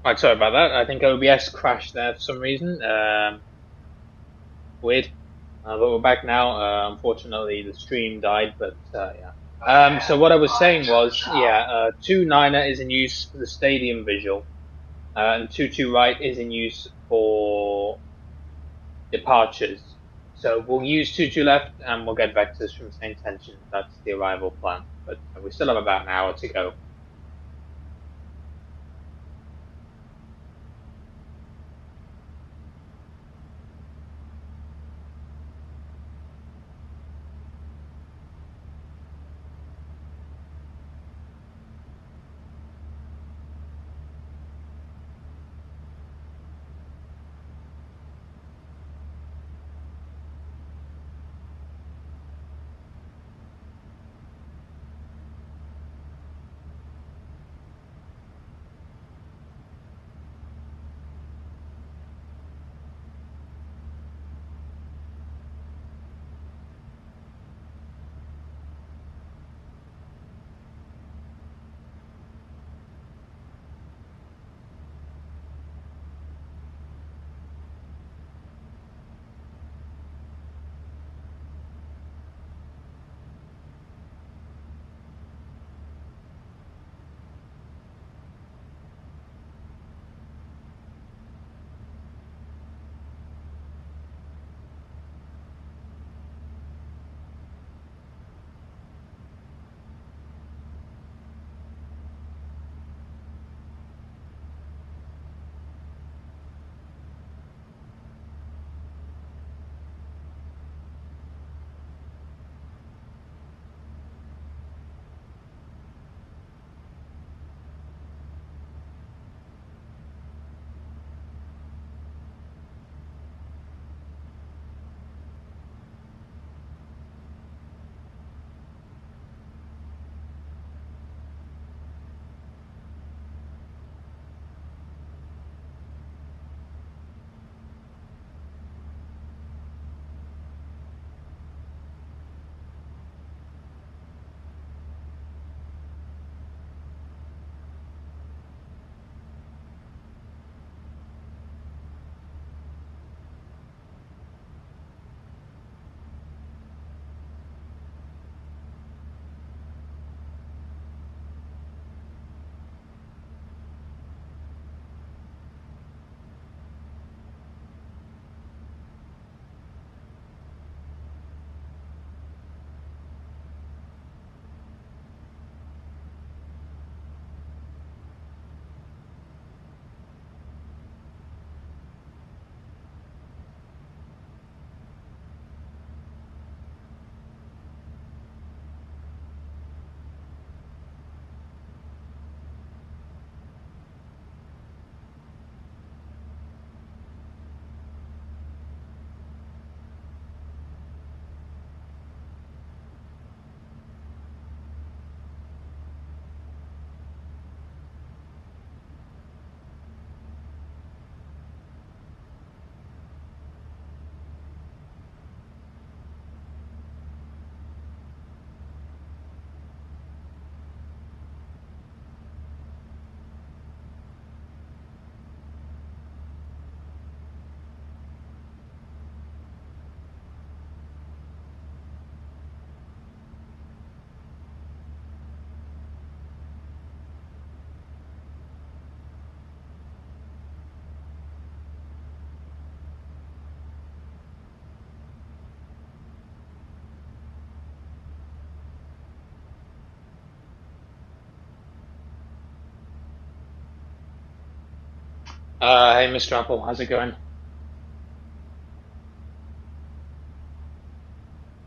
Right, sorry about that. I think OBS crashed there for some reason. Weird. But we're back now. Unfortunately, the stream died, but yeah. So what I was saying was, yeah, 2 9er is in use for the stadium visual, and 2 right is in use for departures. So we'll use 2 left, and we'll get vectors from same tension. That's the arrival plan. But we still have about an hour to go. Hey, Mr. Apple, how's it going?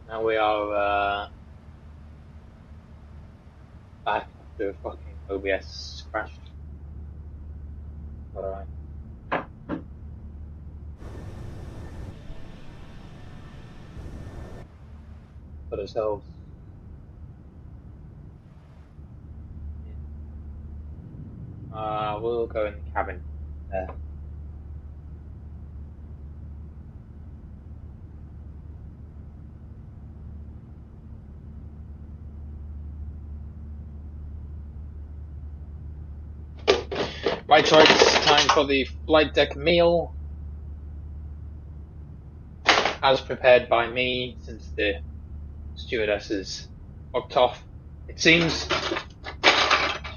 Now we are back after fucking OBS crashed. Alright. Put ourselves. We'll go in the cabin there. Right, so it's time for the flight deck meal, as prepared by me, since the stewardesses walked off. It seems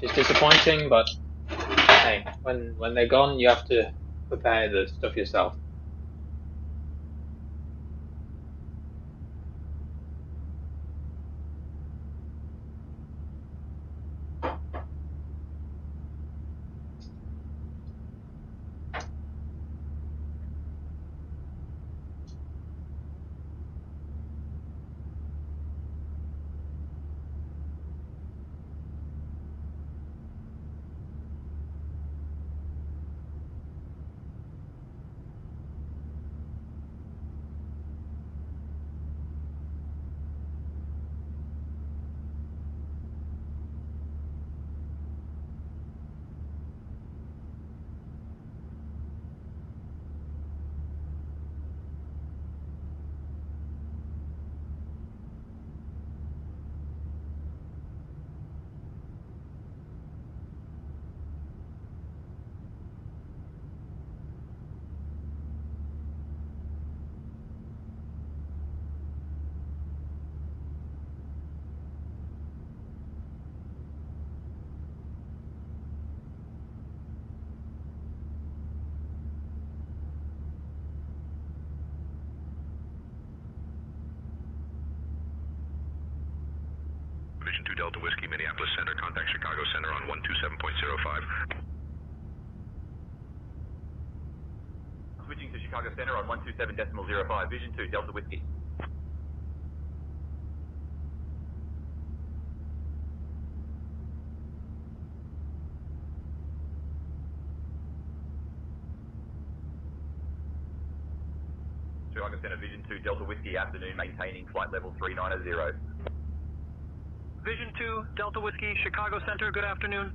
it's disappointing, but hey, when they're gone, you have to prepare the stuff yourself. Vision 2 Delta Whiskey, Minneapolis Center, contact Chicago Center on 127.05. Switching to Chicago Center on 127.05, Vision 2 Delta Whiskey. Chicago Center, Vision 2 Delta Whiskey, afternoon, maintaining flight level 390. Vision 2 Delta Whiskey, Chicago Center, good afternoon.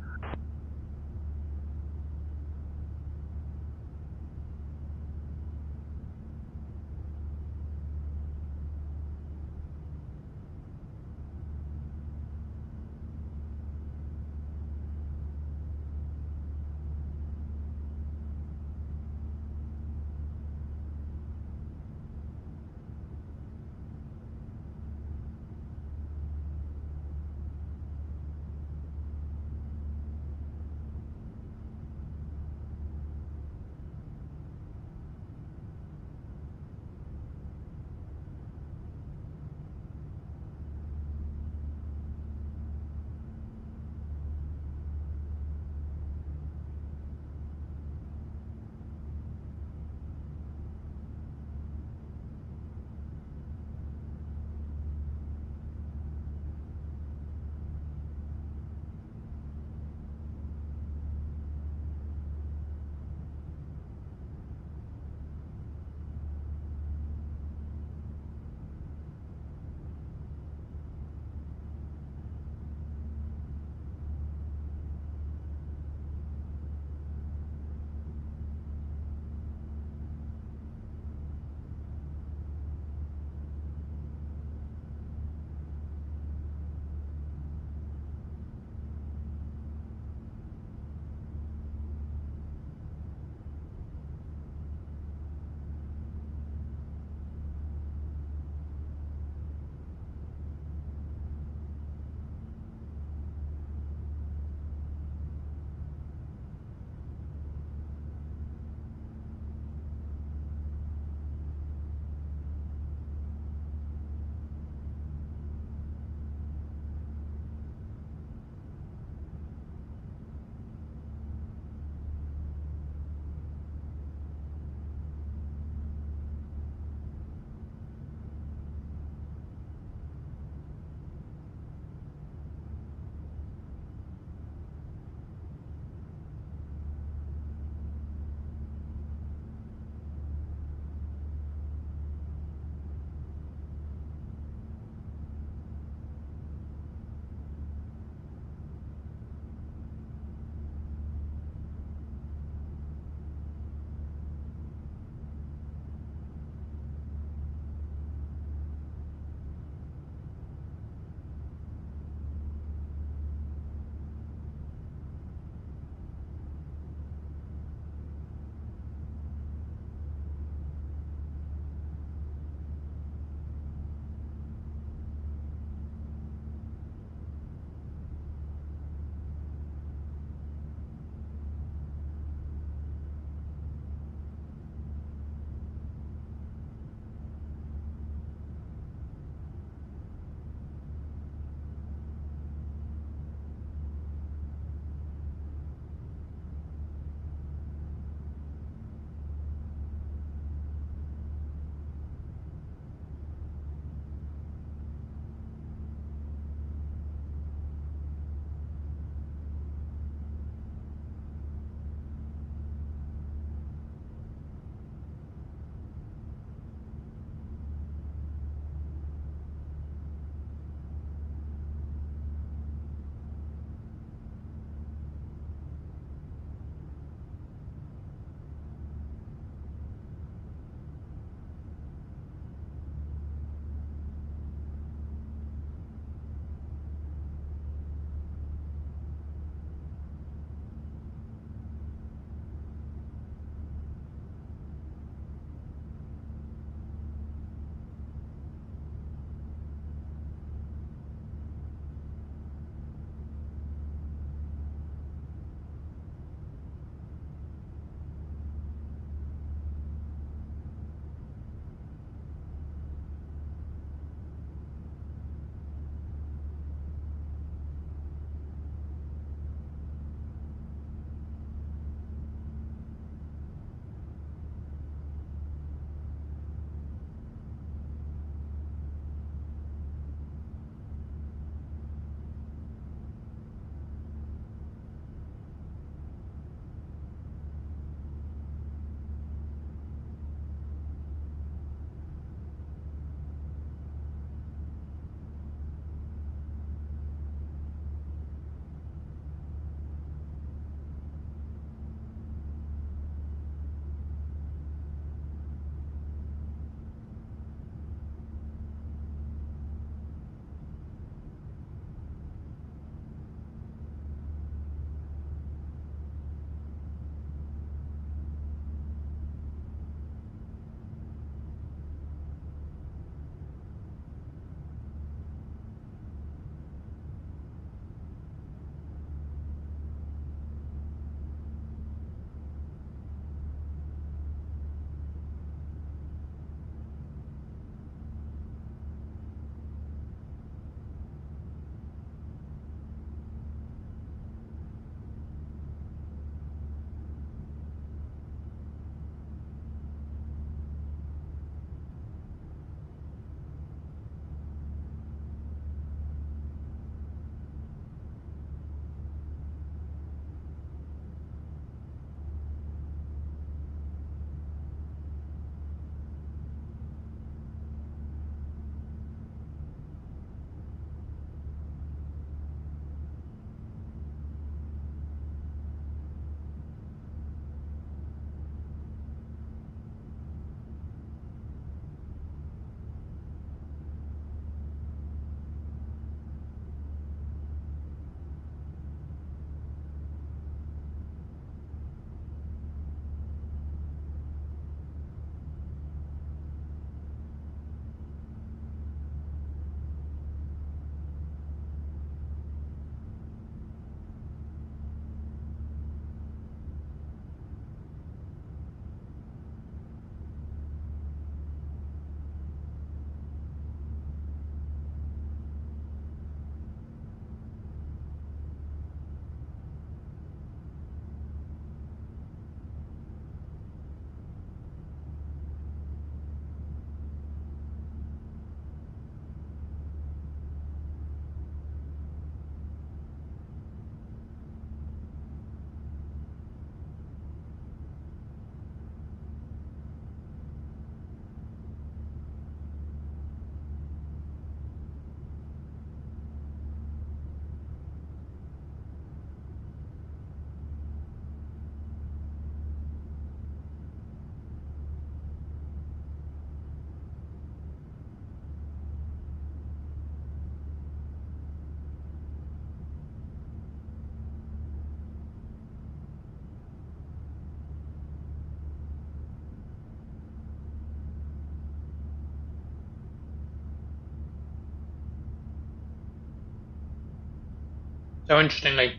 So interestingly,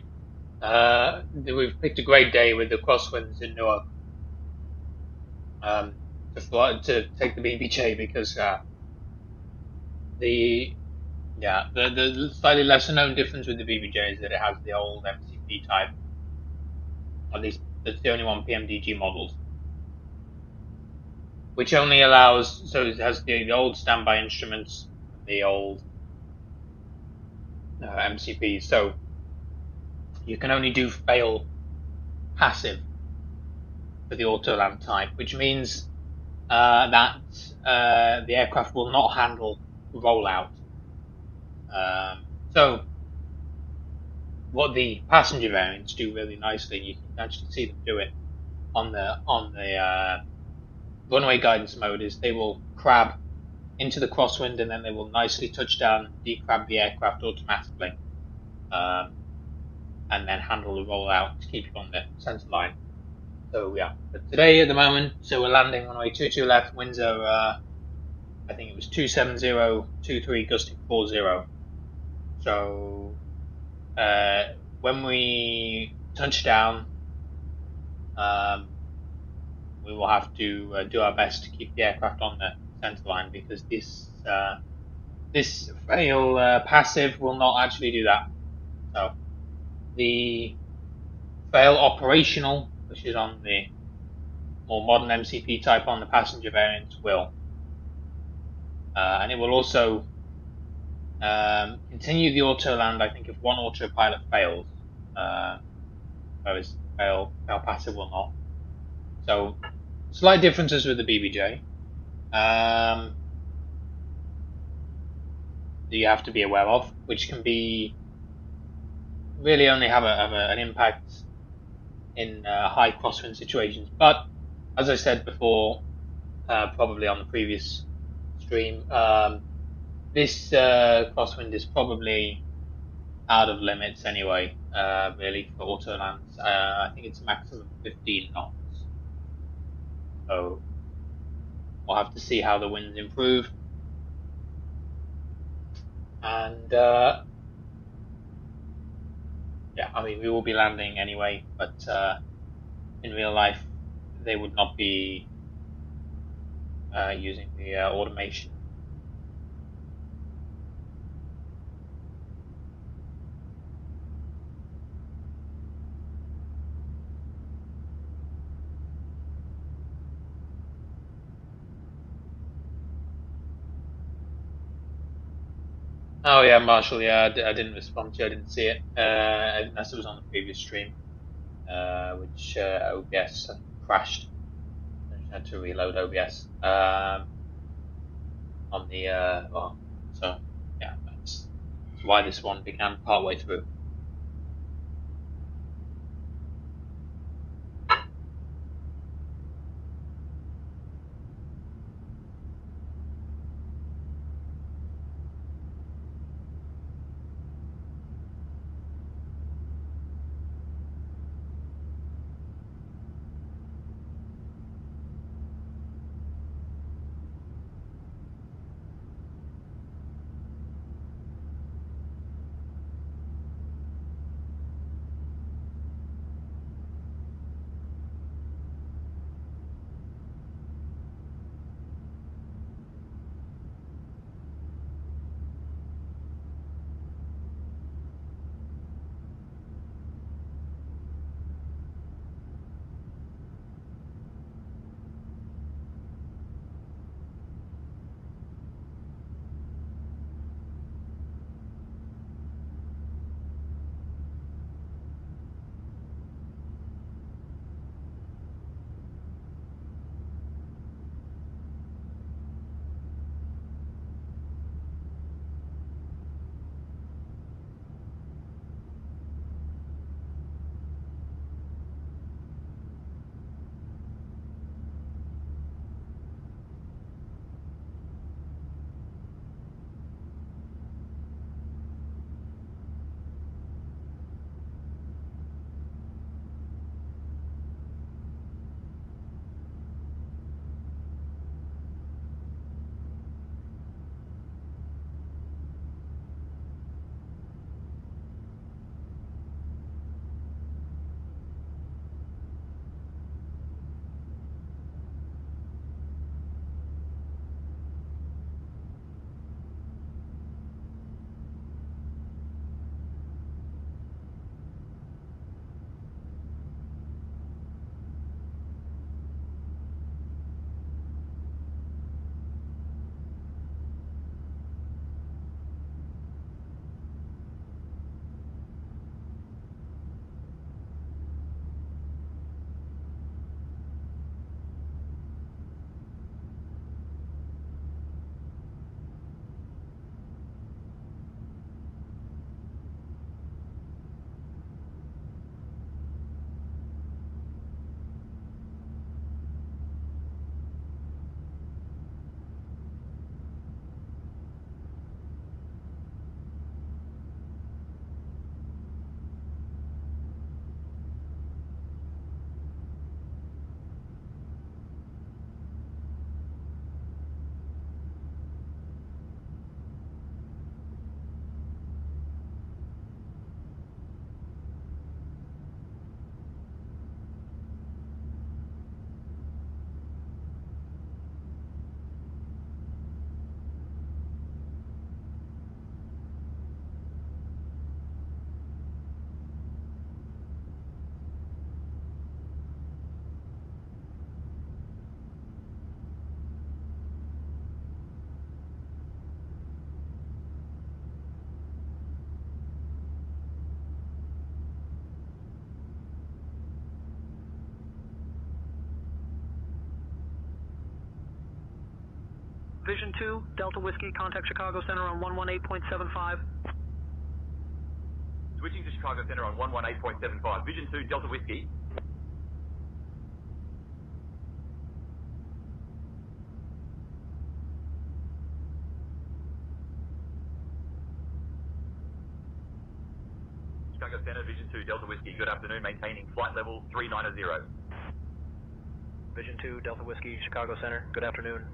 we've picked a great day with the crosswinds in Newark to take the BBJ because the the slightly lesser known difference with the BBJ is that it has the old MCP type. At least that's the only one PMDG models, which only allows, so it has the old standby instruments, the old MCPs. So you can only do fail passive for the autoland type, which means that the aircraft will not handle rollout. So what the passenger variants do really nicely, and you can actually see them do it on the runway guidance mode, is they will crab into the crosswind and then they will nicely touch down and decrab the aircraft automatically, and then handle the rollout to keep you on the center line. So yeah, but today at the moment, so we're landing runway 22 left, winds are I think it was 27023 gusting 40. So when we touch down, we will have to do our best to keep the aircraft on the center line, because this fail passive will not actually do that. So the fail operational, which is on the more modern MCP type on the passenger variants, will, and it will also continue the auto land, I think, if one autopilot fails, whereas fail passive will not. So slight differences with the BBJ that you have to be aware of, which can be really only have an impact in high crosswind situations. But as I said before, probably on the previous stream, this crosswind is probably out of limits anyway, really, for autolands. I think it's a maximum 15 knots. So we'll have to see how the winds improve. And yeah, I mean, we will be landing anyway, but in real life, they would not be using the automation. Oh yeah, Marshall. Yeah, I didn't respond to you. I didn't see it unless it was on the previous stream, which OBS crashed. I just had to reload OBS on the well. So yeah, that's why this one began partway through. Vision 2, Delta Whiskey, contact Chicago Center on 118.75. Switching to Chicago Center on 118.75. Vision 2, Delta Whiskey. Chicago Center, Vision 2, Delta Whiskey. Good afternoon, maintaining flight level 390. Vision 2, Delta Whiskey, Chicago Center, good afternoon.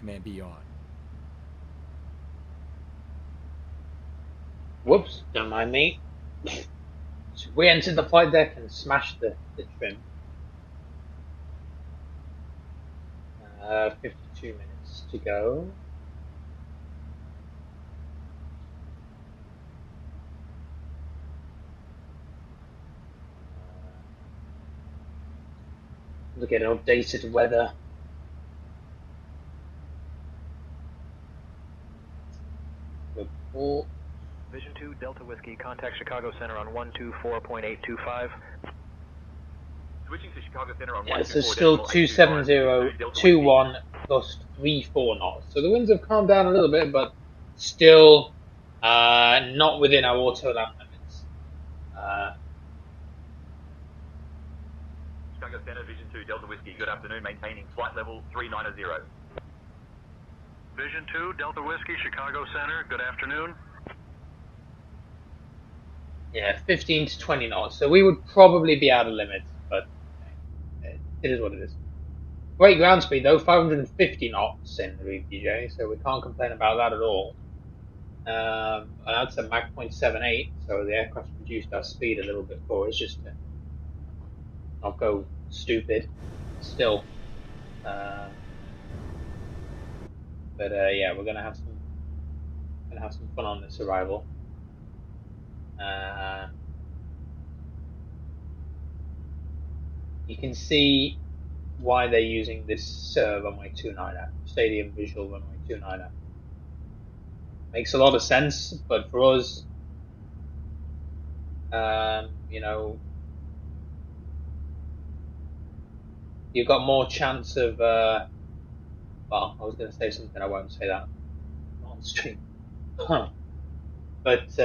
Command be on. Whoops, don't mind me. So we entered the flight deck and smashed the trim. 52 minutes to go. Look at updated weather. Report. Vision 2, Delta Whiskey, contact Chicago Center on 124.825. Switching to Chicago Center on Yeah, so 124.825. still 27021 gust 34 knots. So the winds have calmed down a little bit, but still not within our auto land limits. Chicago Center, Vision 2, Delta Whiskey, good afternoon, maintaining flight level 390. Vision 2, Delta Whiskey, Chicago Center, good afternoon. Yeah, 15 to 20 knots. So we would probably be out of limits, but it is what it is. Great ground speed though, 550 knots in the VPJ, so we can't complain about that at all. And that's a Mach 0.78, so the aircraft reduced our speed a little bit for us just to not go stupid. Still, but yeah, we're gonna have some fun on this arrival. You can see why they're using this runway 29er, stadium visual runway 29er. Makes a lot of sense, but for us, you know, you've got more chance of, well, I was going to say something, I won't say that on stream. But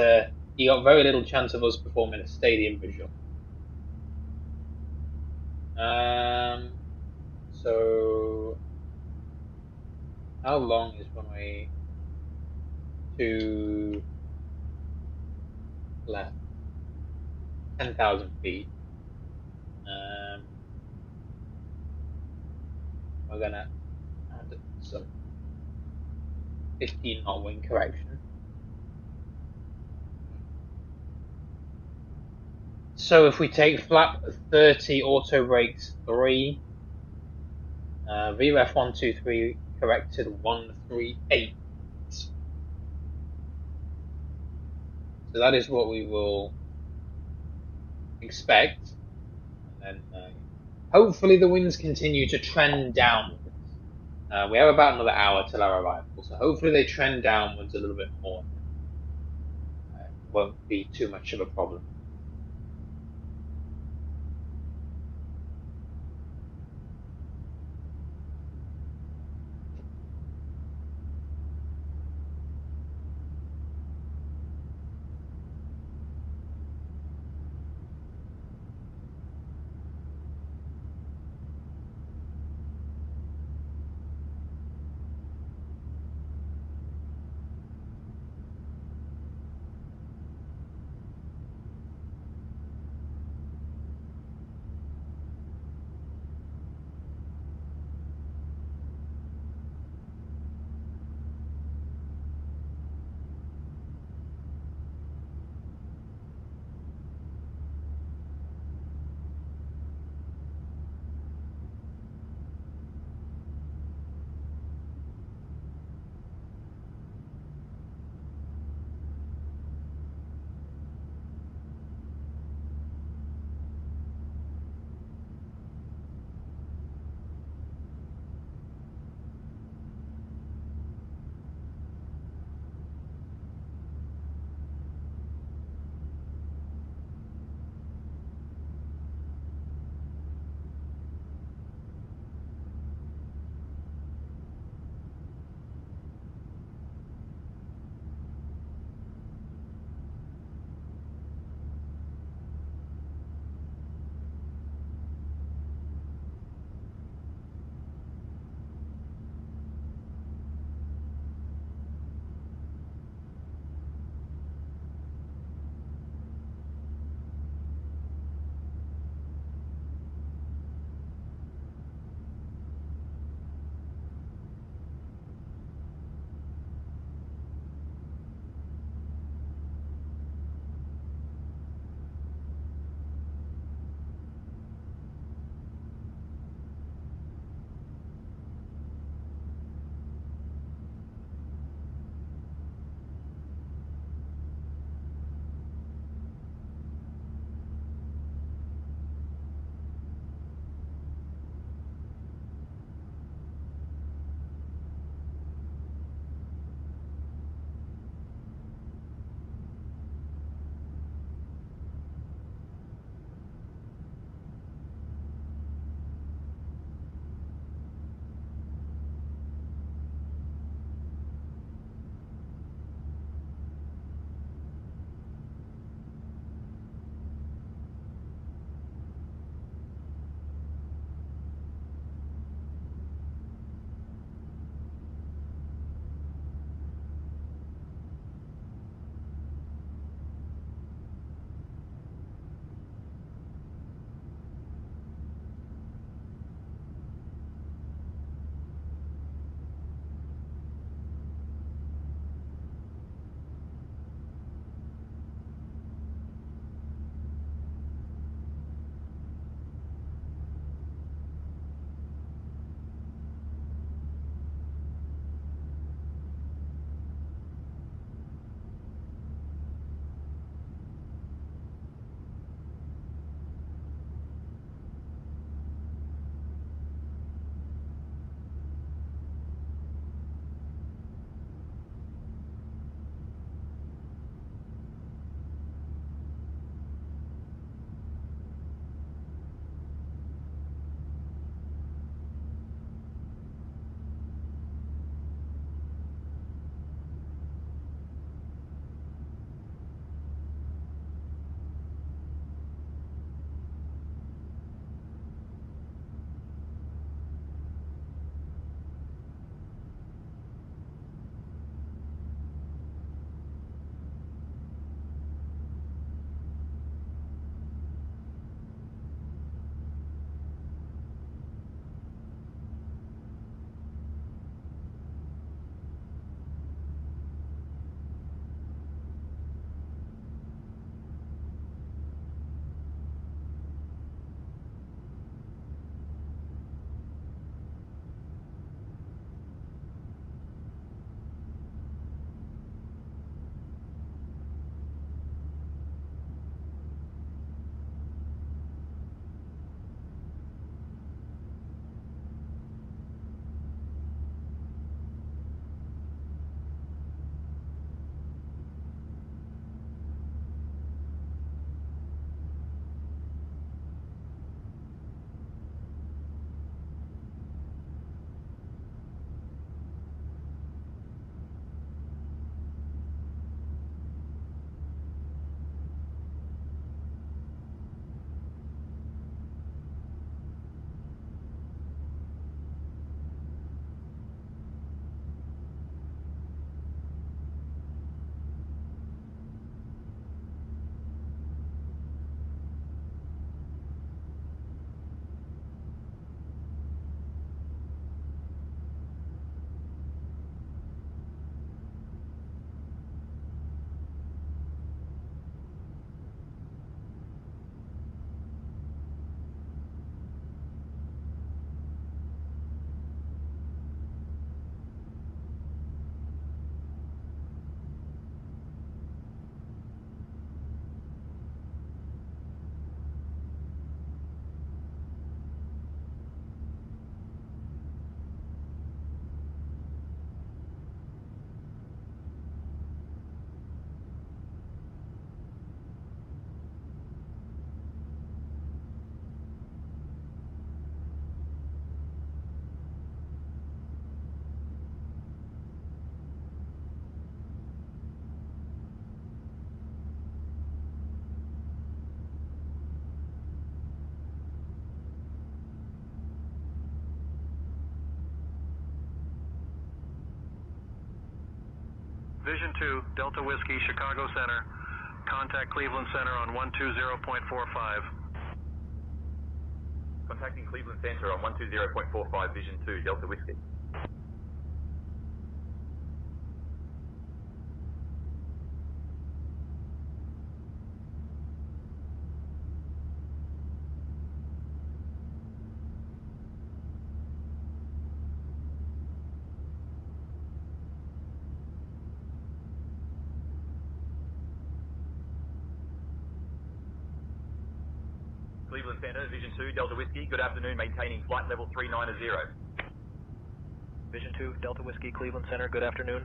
you got very little chance of us performing a stadium visual. So how long is runway 2 left? 10,000 feet. We're gonna add some 15 knot wind correction. So if we take flap 30, auto brakes 3, VREF 123 corrected 138. So that is what we will expect. And then hopefully the winds continue to trend downwards. We have about another hour till our arrival, so hopefully they trend downwards a little bit more. Won't be too much of a problem. Vision 2, Delta Whiskey, Chicago Center. Contact Cleveland Center on 120.45. Contacting Cleveland Center on 120.45, Vision 2, Delta Whiskey. Cleveland Center, Vision 2, Delta Whiskey. Good afternoon, maintaining flight level 390. Vision 2, Delta Whiskey, Cleveland Center. Good afternoon.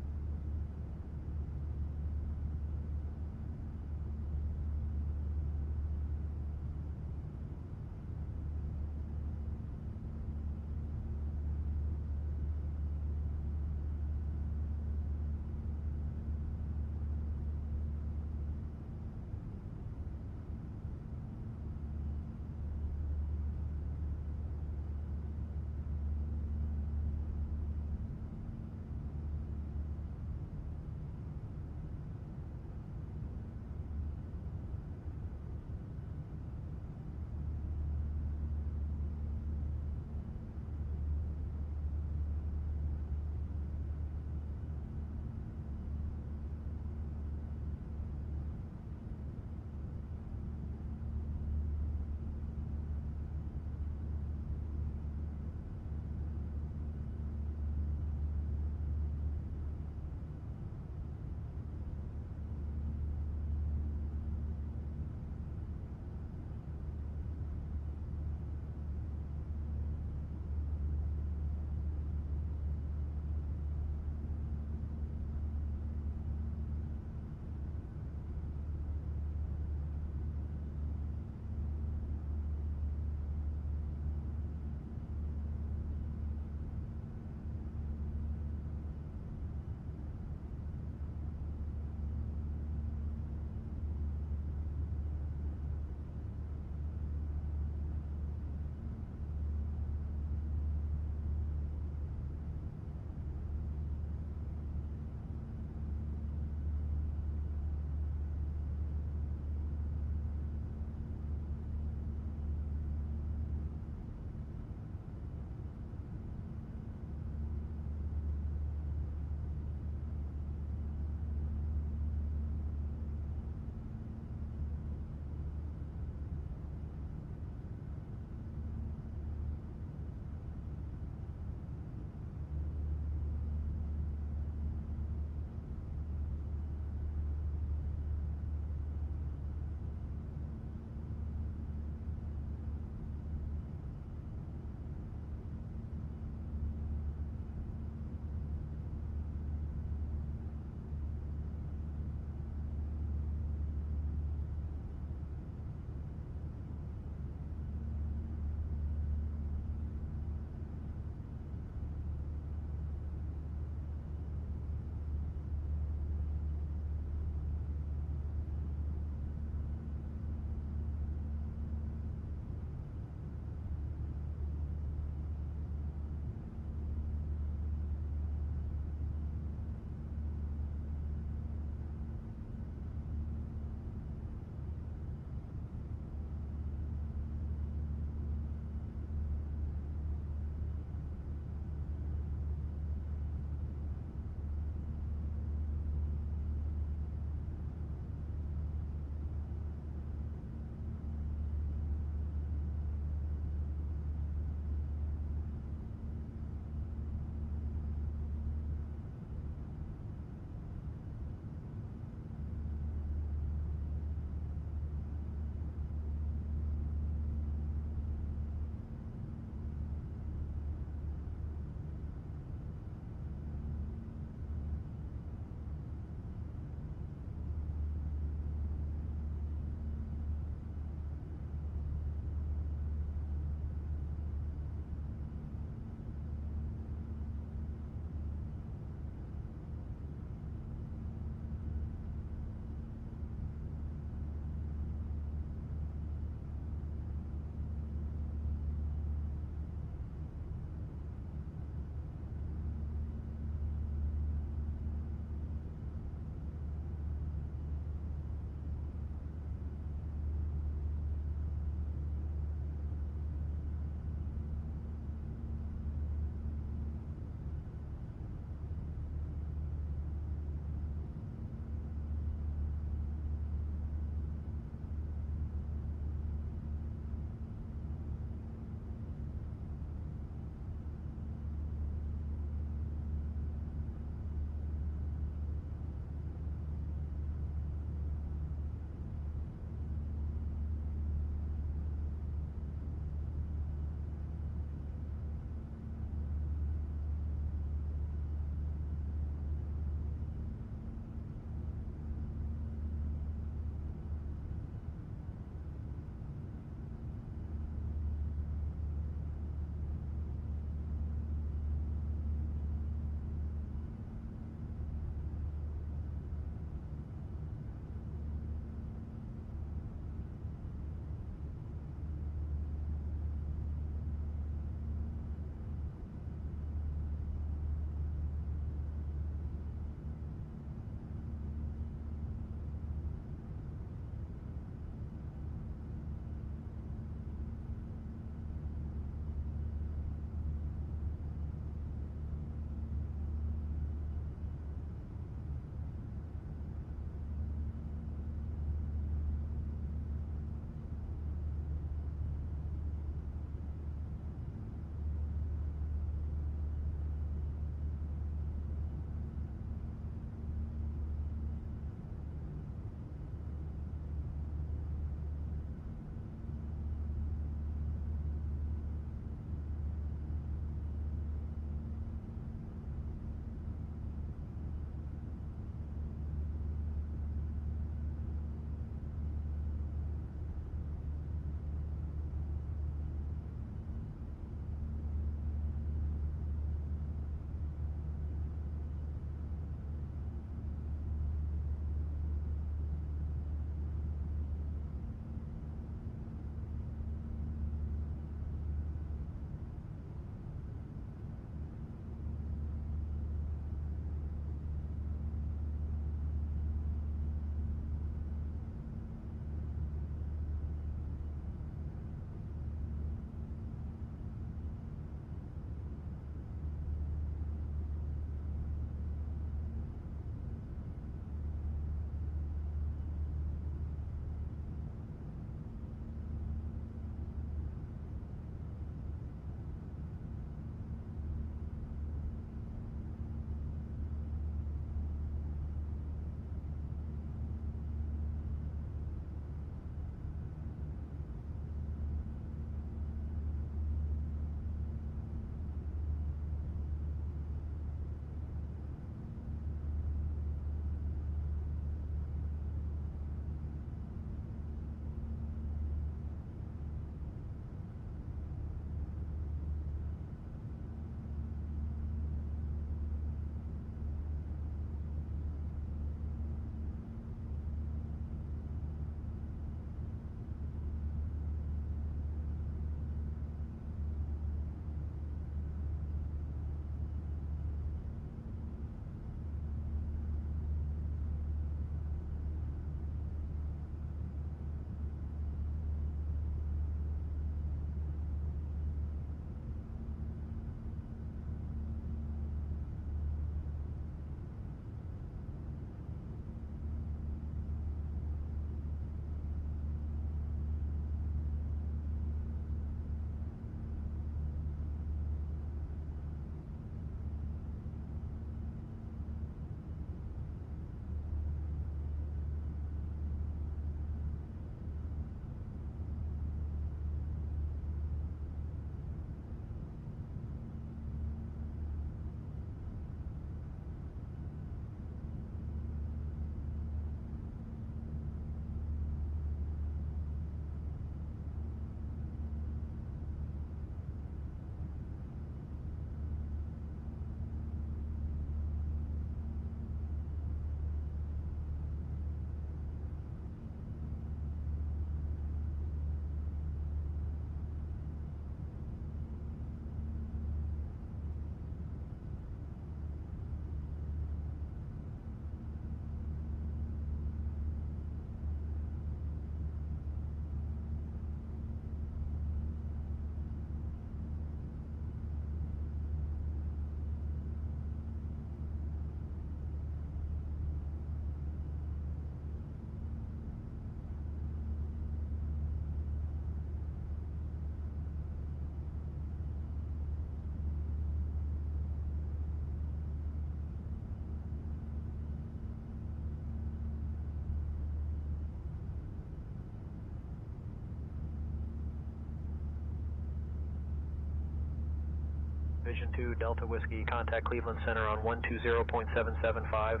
Vision 2, Delta Whiskey, contact Cleveland Center on 120.775.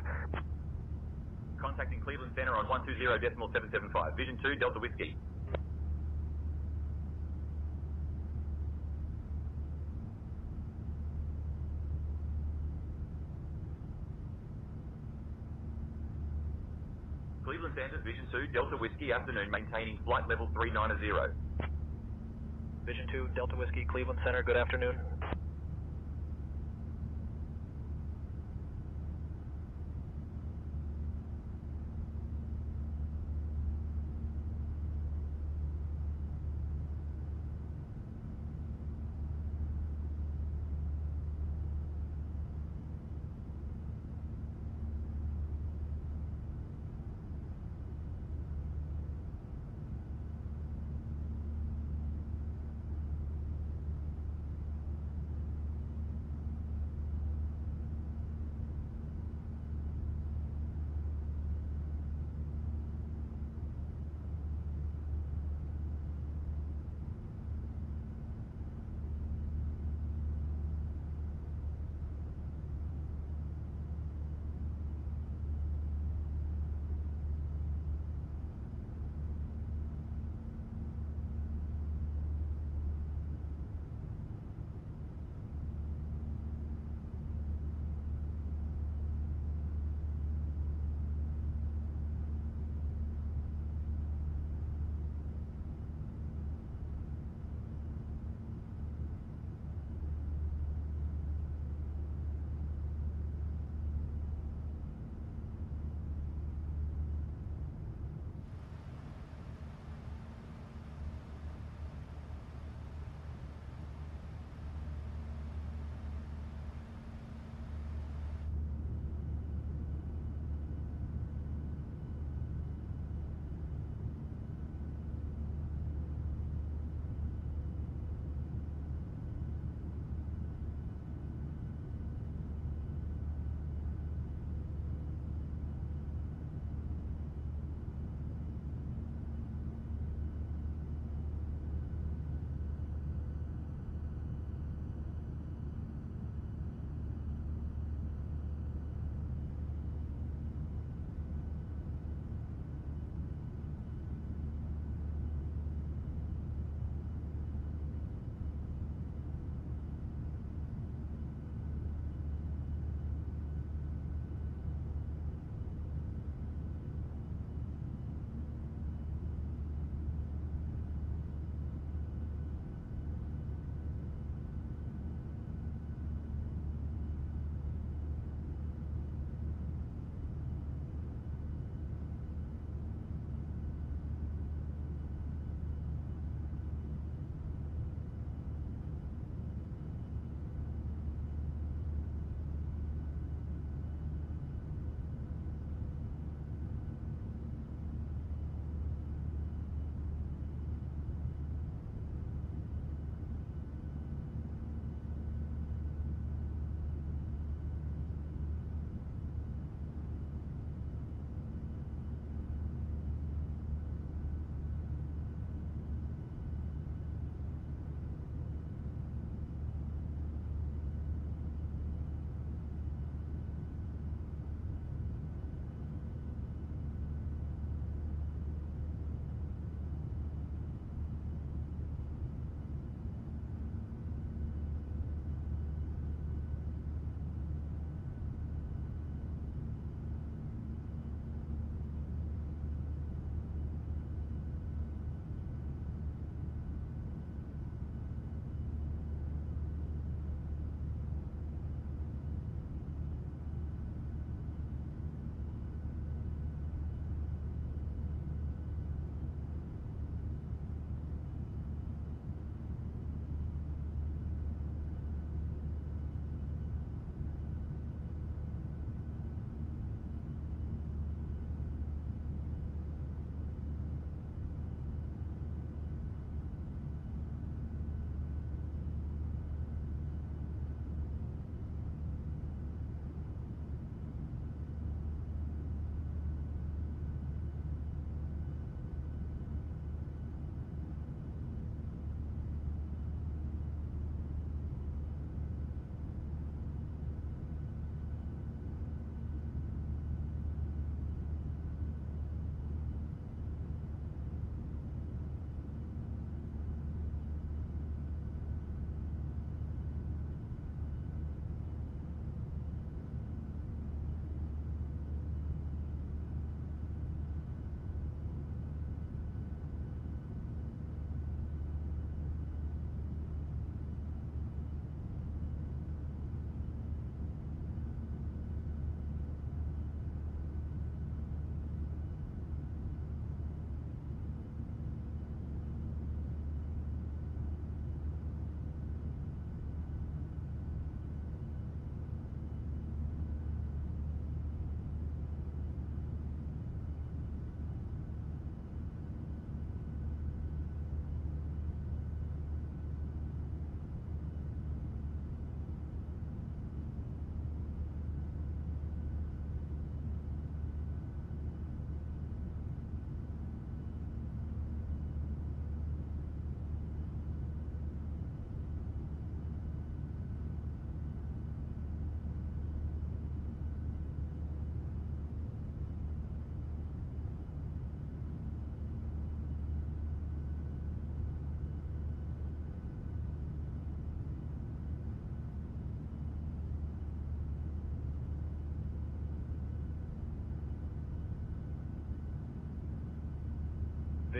Contacting Cleveland Center on 120.775. Vision 2, Delta Whiskey. Cleveland Center, Vision 2, Delta Whiskey, afternoon, maintaining flight level 390. Vision 2, Delta Whiskey, Cleveland Center, good afternoon.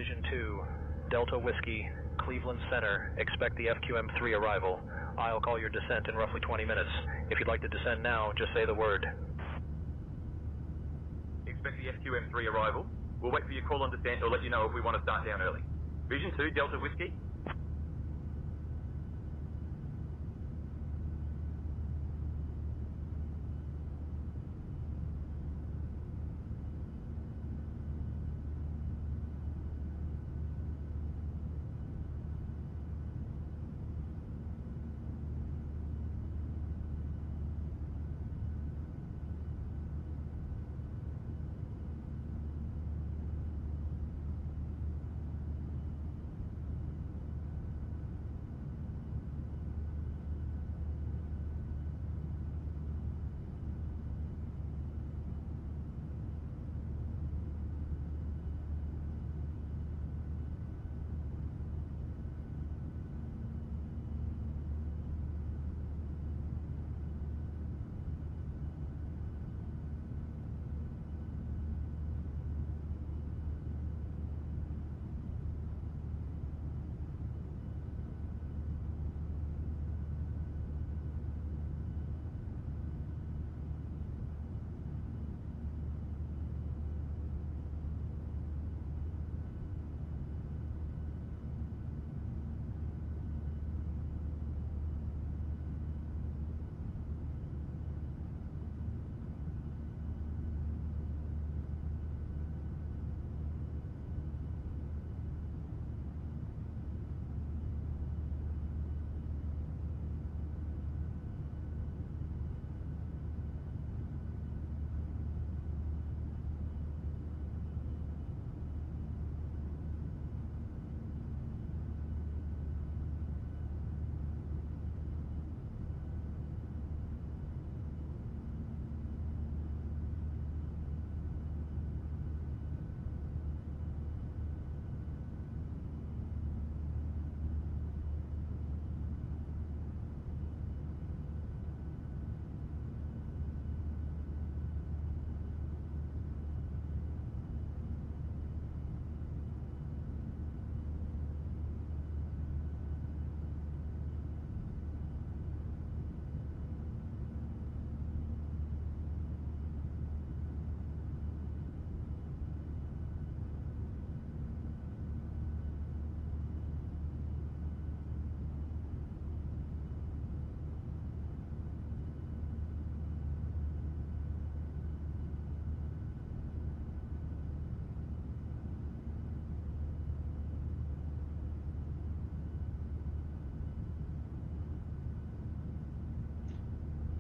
Vision 2, Delta Whiskey, Cleveland Center. Expect the FQM3 arrival. I'll call your descent in roughly 20 minutes. If you'd like to descend now, just say the word. Expect the FQM3 arrival. We'll wait for your call on descent or let you know if we want to start down early. Vision 2, Delta Whiskey.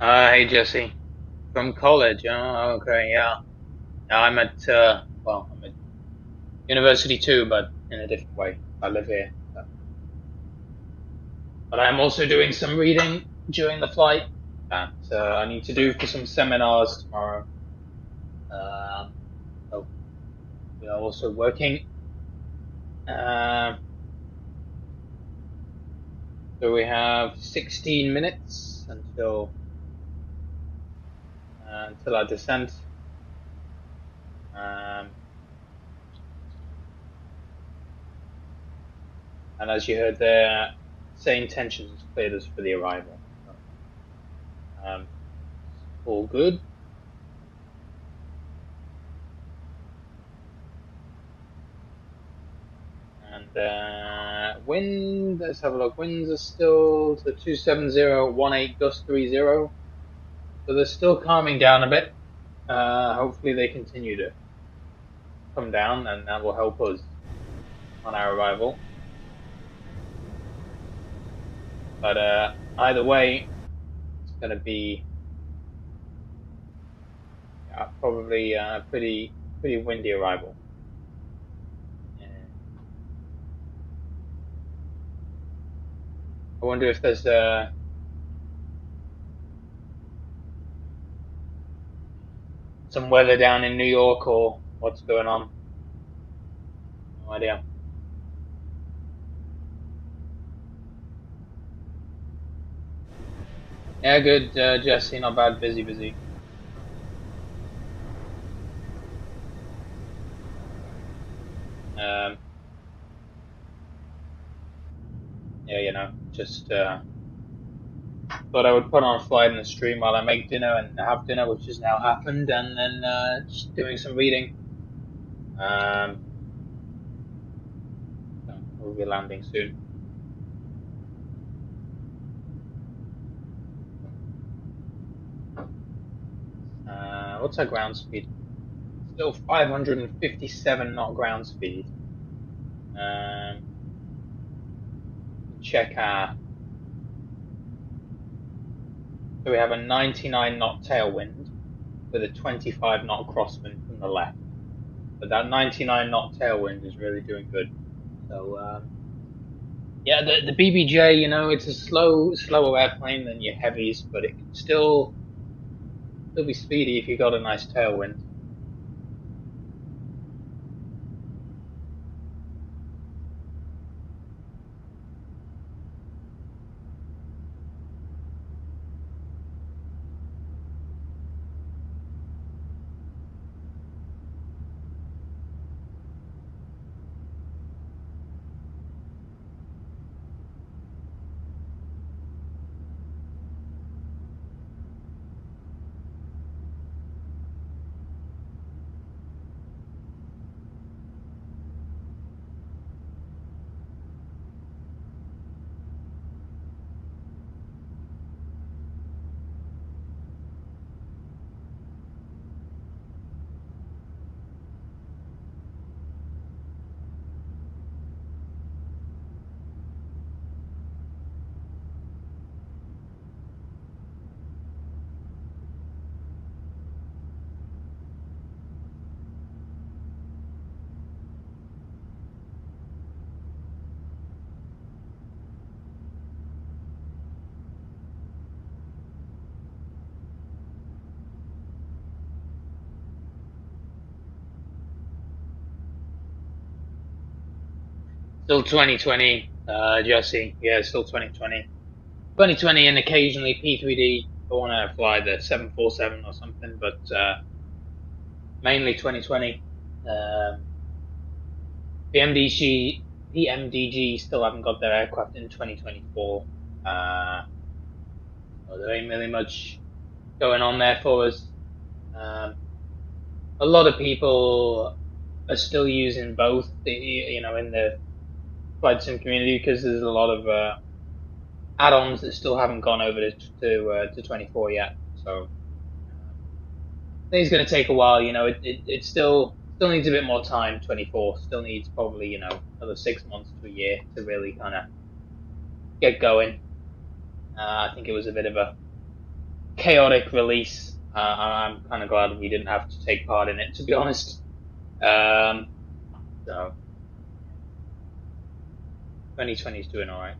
Hey Jesse, from college. Oh, okay, yeah. Now I'm at well, I'm at university too, but in a different way. I live here, so. But I'm also doing some reading during the flight that I need to do for some seminars tomorrow. So we are also working. So we have 16 minutes until our descent. And as you heard there, same tensions has cleared us for the arrival. So, all good. And wind, let's have a look. Winds are still to 270, 18 gust 30. So they're still calming down a bit. Hopefully they continue to come down, and that will help us on our arrival. But either way, it's going to be probably a pretty windy arrival. I wonder if there's some weather down in New York or what's going on. No idea. Yeah, good, Jesse. Not bad. Busy. you know, just thought I would put on a flight in the stream while I make dinner and have dinner, which has now happened, and then just doing some reading. We'll be landing soon. What's our ground speed? Still 557 knot ground speed. Check our. So we have a 99 knot tailwind with a 25 knot crosswind from the left. But that 99 knot tailwind is really doing good. So yeah, the BBJ, you know, it's a slower airplane than your heavies, but it can still be speedy if you got a nice tailwind. Still 2020, Jesse. Yeah, still 2020. 2020 and occasionally P3D. I want to fly the 747 or something, but mainly 2020. PMDG still haven't got their aircraft in 2024. So there ain't really much going on there for us. A lot of people are still using both, you know, in the flight sim community because there's a lot of add-ons that still haven't gone over to 24 yet. So I think it's going to take a while. You know, it still needs a bit more time. 24 still needs probably, you know, another 6 months to a year to really kind of get going. I think it was a bit of a chaotic release. I'm kind of glad we didn't have to take part in it, to be honest. So 2020 is doing all right.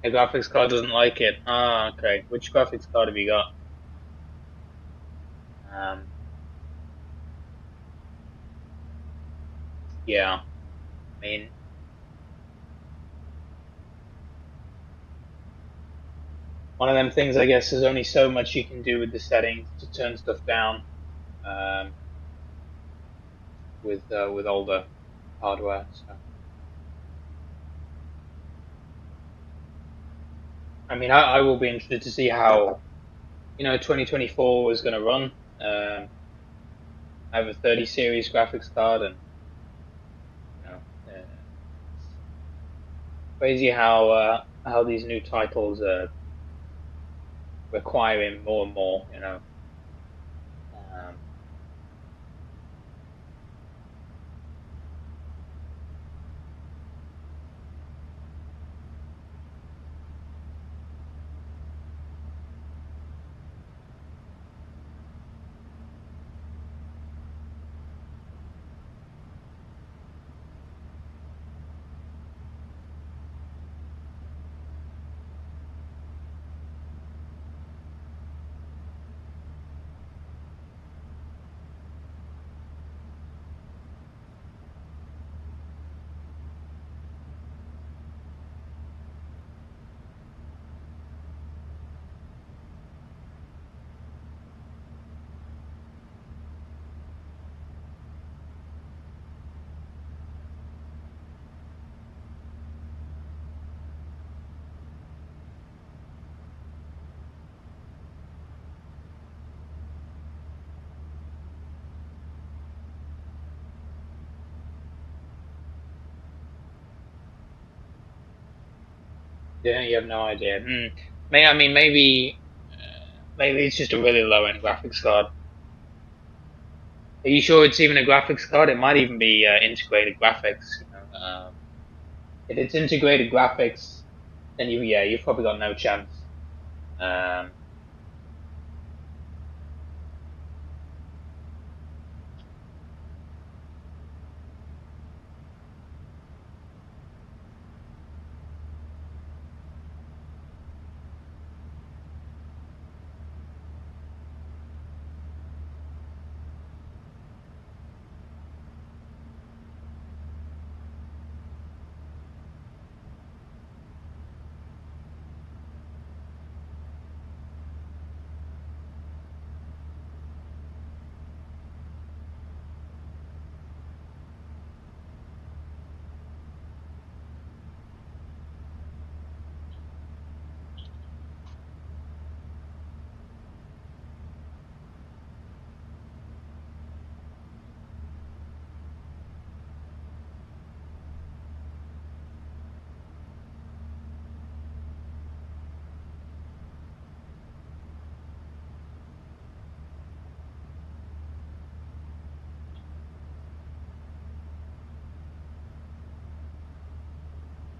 The graphics card doesn't like it. Ah, okay. Which graphics card have you got? Yeah. I mean, one of them things, I guess, there's only so much you can do with the settings to turn stuff down with older hardware. So. I mean, I will be interested to see how 2024 is going to run. I have a 30 series graphics card, and it's crazy how these new titles are requiring more and more. Um, yeah, you have no idea. I mean, maybe it's just a really low end graphics card. Are you sure it's even a graphics card? It might even be integrated graphics. If it's integrated graphics, then you've probably got no chance. Um,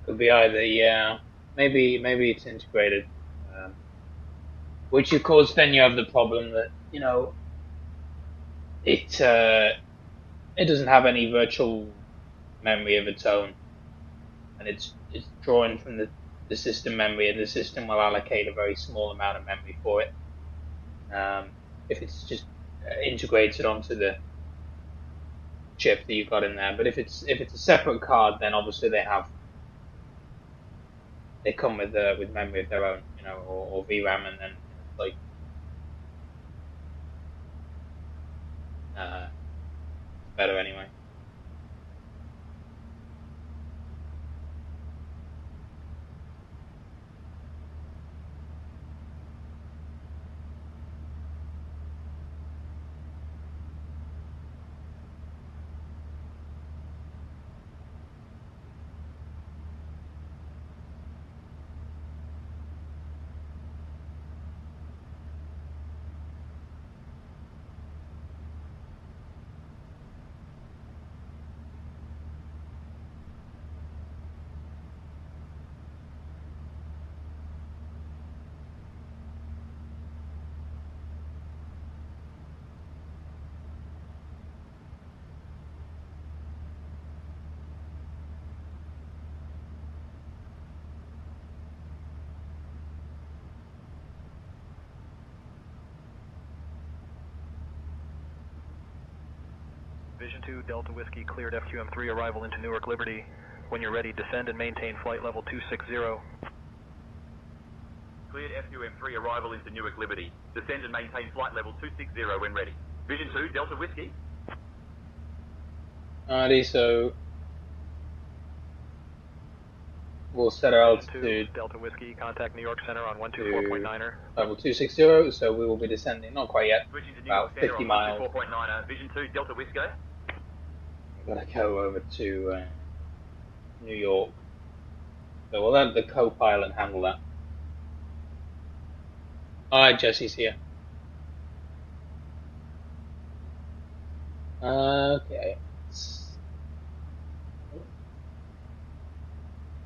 could be either, yeah, maybe it's integrated, which of course then you have the problem that it doesn't have any virtual memory of its own, and it's drawing from the system memory, and the system will allocate a very small amount of memory for it. If it's just integrated onto the chip that you've got in there, but if it's a separate card, then obviously they come with memory of their own, or VRAM, and then it's like it's better anyway. Vision 2, Delta Whiskey, cleared FQM3 arrival into Newark Liberty. When you're ready, descend and maintain flight level 260. Cleared FQM3 arrival into Newark Liberty. Descend and maintain flight level 260 when ready. Vision 2, Delta Whiskey. Alrighty, so we'll set our Vision 2, altitude Delta Whiskey, contact New York Center on to 124.9er. level 260, so we will be descending, not quite yet, Switching to New about York Center 50 on miles. 124.9er. Vision 2, Delta Whiskey. We've got to go over to New York. So we'll let the co-pilot handle that. Alright, Jesse's here. Okay.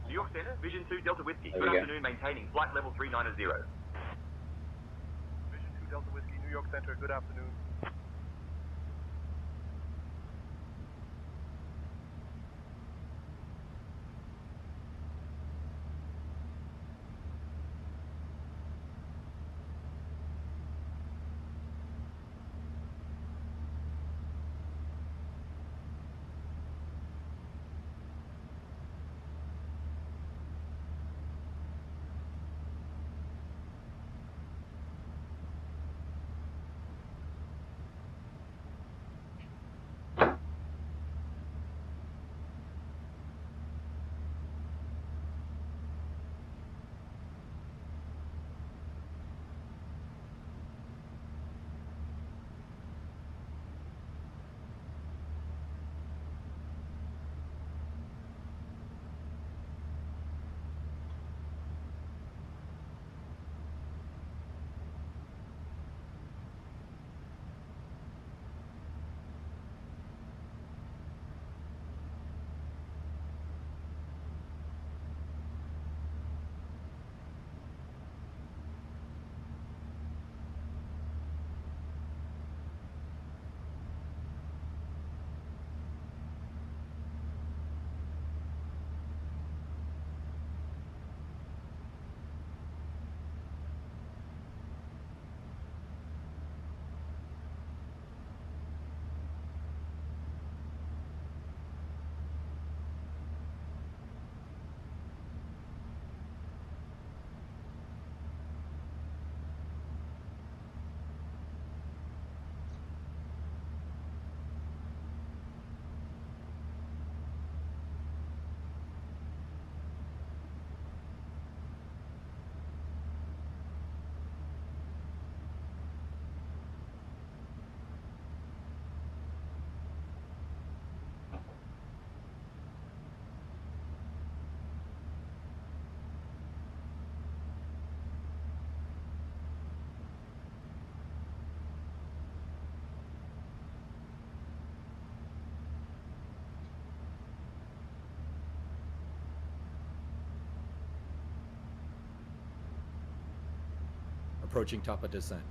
New York Center, Vision 2, Delta Whiskey. There Good we go. afternoon, maintaining flight level 390. Vision 2, Delta Whiskey, New York Center, good afternoon. Approaching top of descent.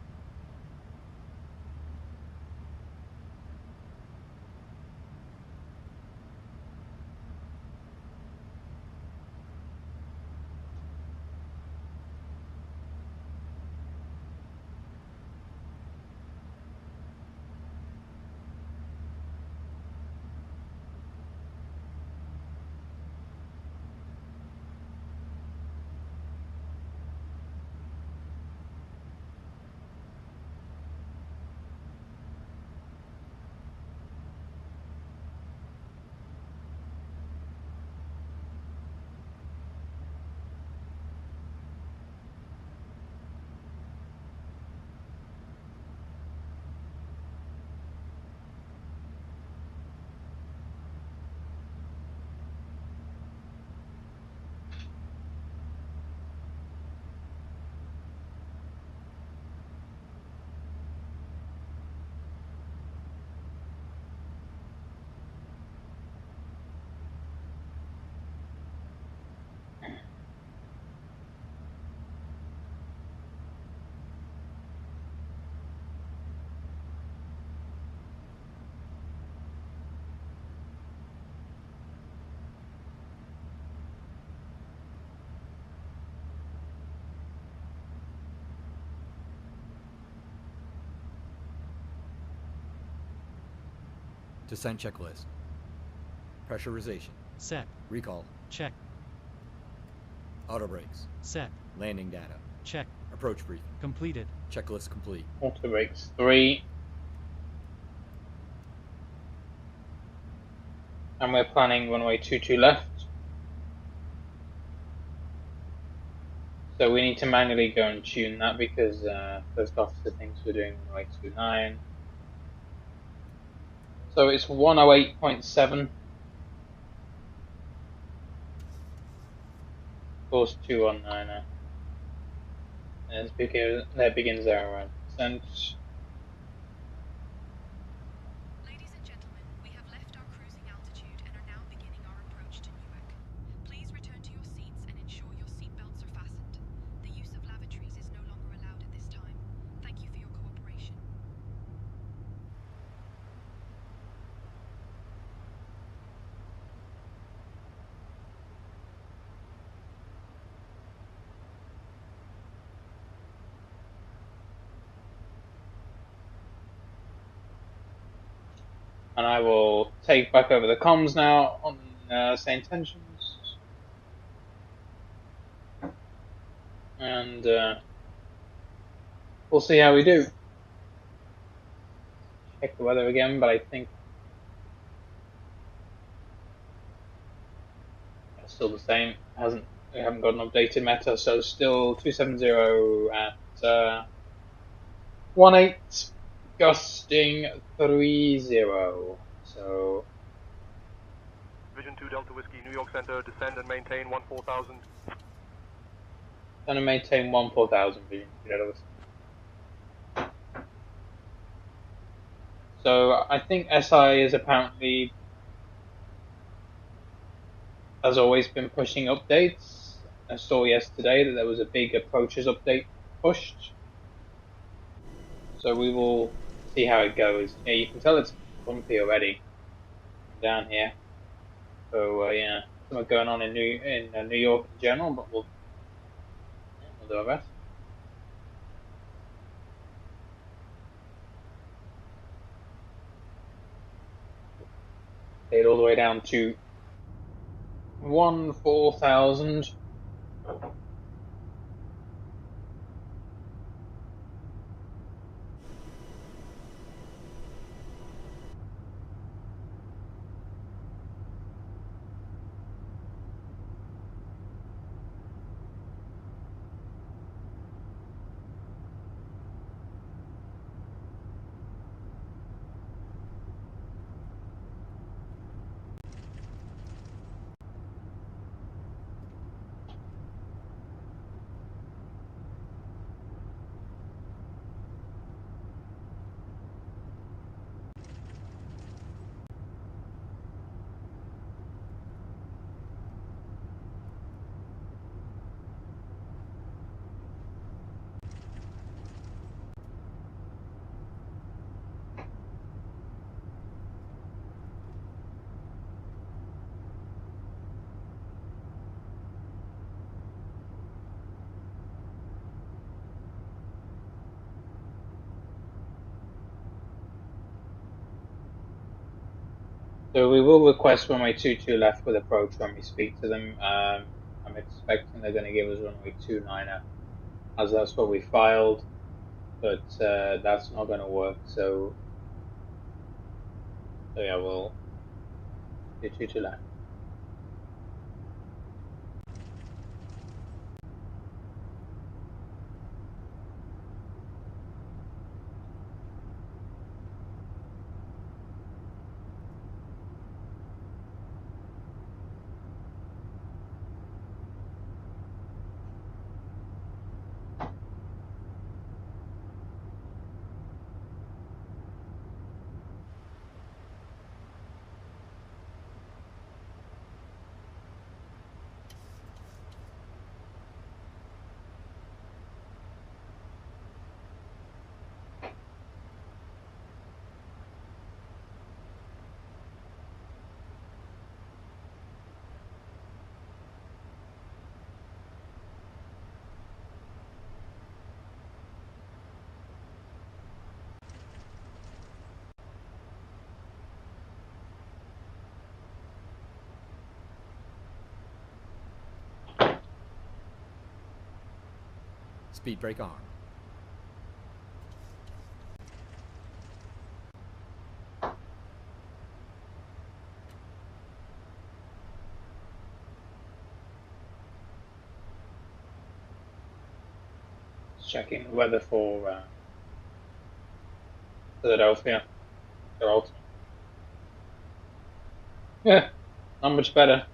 Descent checklist. Pressurization. Set. Recall. Check. Auto brakes. Set. Landing data. Check. Approach briefing. Completed. Checklist complete. Auto brakes 3. And we're planning runway 22 left. So we need to manually go and tune that because First Officer thinks we're doing 108.29. So it's 108.7. Course 219er. And there begins our descent. Ladies and gentlemen, we have left our cruising altitude and are now beginning our approach to Newark. Please return to your seats and ensure your seatbelts are fastened. The use of lavatories is no longer allowed at this time. Thank you for your cooperation. And I will take back over the comms now on St. Tensions. And we'll see how we do. Check the weather again, but I think it's still the same. We haven't got an updated meta, so still 270 at 18, gusting 30. So Vision 2 Delta Whiskey, New York Center, descend and maintain 14,000. gonna maintain 14,000 vision. So I think SI is apparently, has always been pushing updates. I saw yesterday that there was a big approaches update pushed. So we will see how it goes. Yeah, you can tell it's bumpy already down here. So yeah, something going on in New York in general, but we'll do our best. Take it all the way down to 14,000. So we will request runway 22 left with approach when we speak to them. I'm expecting they're going to give us runway 29er, as that's what we filed, but that's not going to work. So yeah, we'll do 22 left. Speed brake on. checking the weather for Philadelphia. Toronto. Yeah, not much better.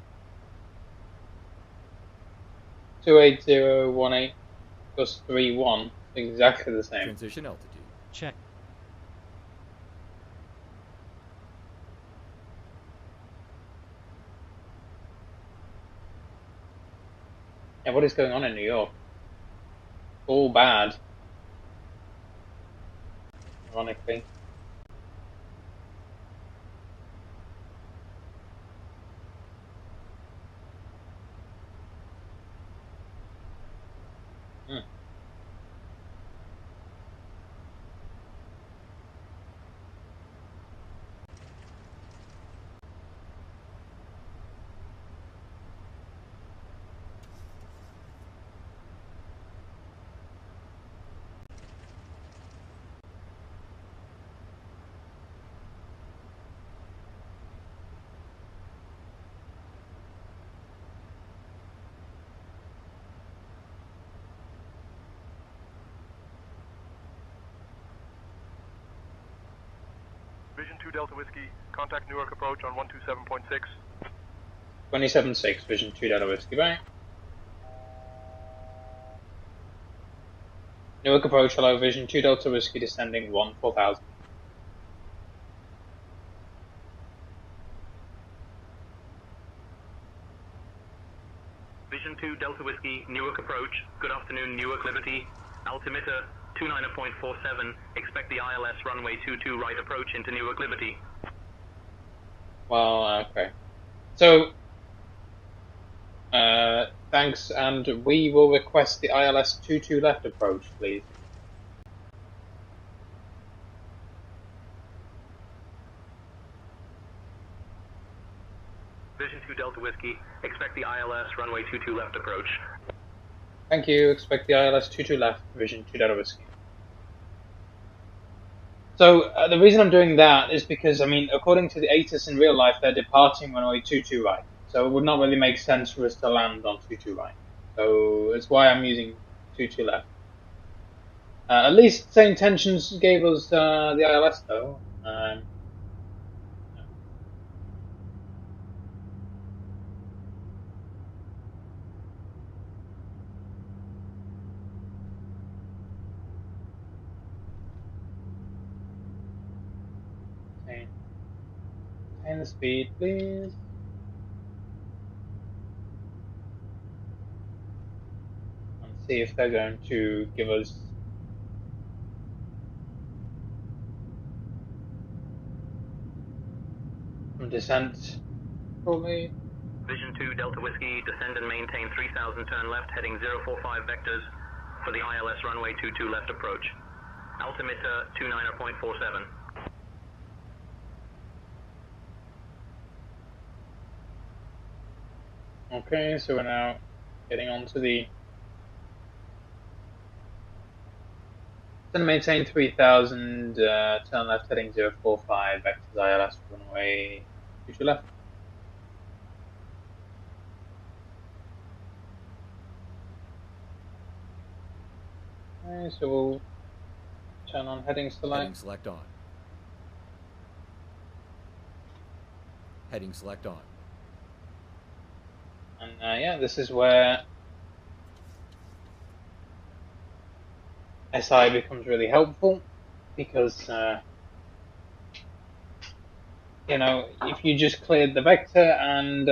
28018 plus 31. Exactly the same. Transition altitude. Check. Yeah, what is going on in New York? All bad. Ironically. Hmm. Vision 2 Delta Whiskey, contact Newark approach on 127.6. 27.6, Vision 2 Delta Whiskey, bye. Newark approach, hello, Vision 2 Delta Whiskey, descending 4000. Vision 2 Delta Whiskey, Newark approach. Good afternoon, Newark Liberty. Altimeter 29.47. Expect the ILS runway 22 right approach into Newark Liberty. Well, okay. So, thanks, and we will request the ILS 22 left approach, please. Vision 2 Delta Whiskey. Expect the ILS runway 22 left approach. Thank you, expect the ILS 22 left, Vision 2 Delta Whiskey. So, the reason I'm doing that is because, I mean, according to the ATIS in real life, they're departing runway 22 right. So it would not really make sense for us to land on 22 right. So that's why I'm using 22 left. At least St. Tensions gave us the ILS though. Maintain the speed, please. And see if they're going to give us some descent. Probably. Vision 2 Delta Whiskey, descend and maintain 3000, turn left, heading 045 vectors for the ILS runway 22 left approach. Altimeter 29.47. Okay, so we're now getting onto the. Then maintain 3000, turn left heading 045, vectors ILS runway 22 left. Okay, so we'll turn on heading select. Heading select on. Heading select on. And yeah, this is where SI becomes really helpful because, you know, if you just cleared the vector and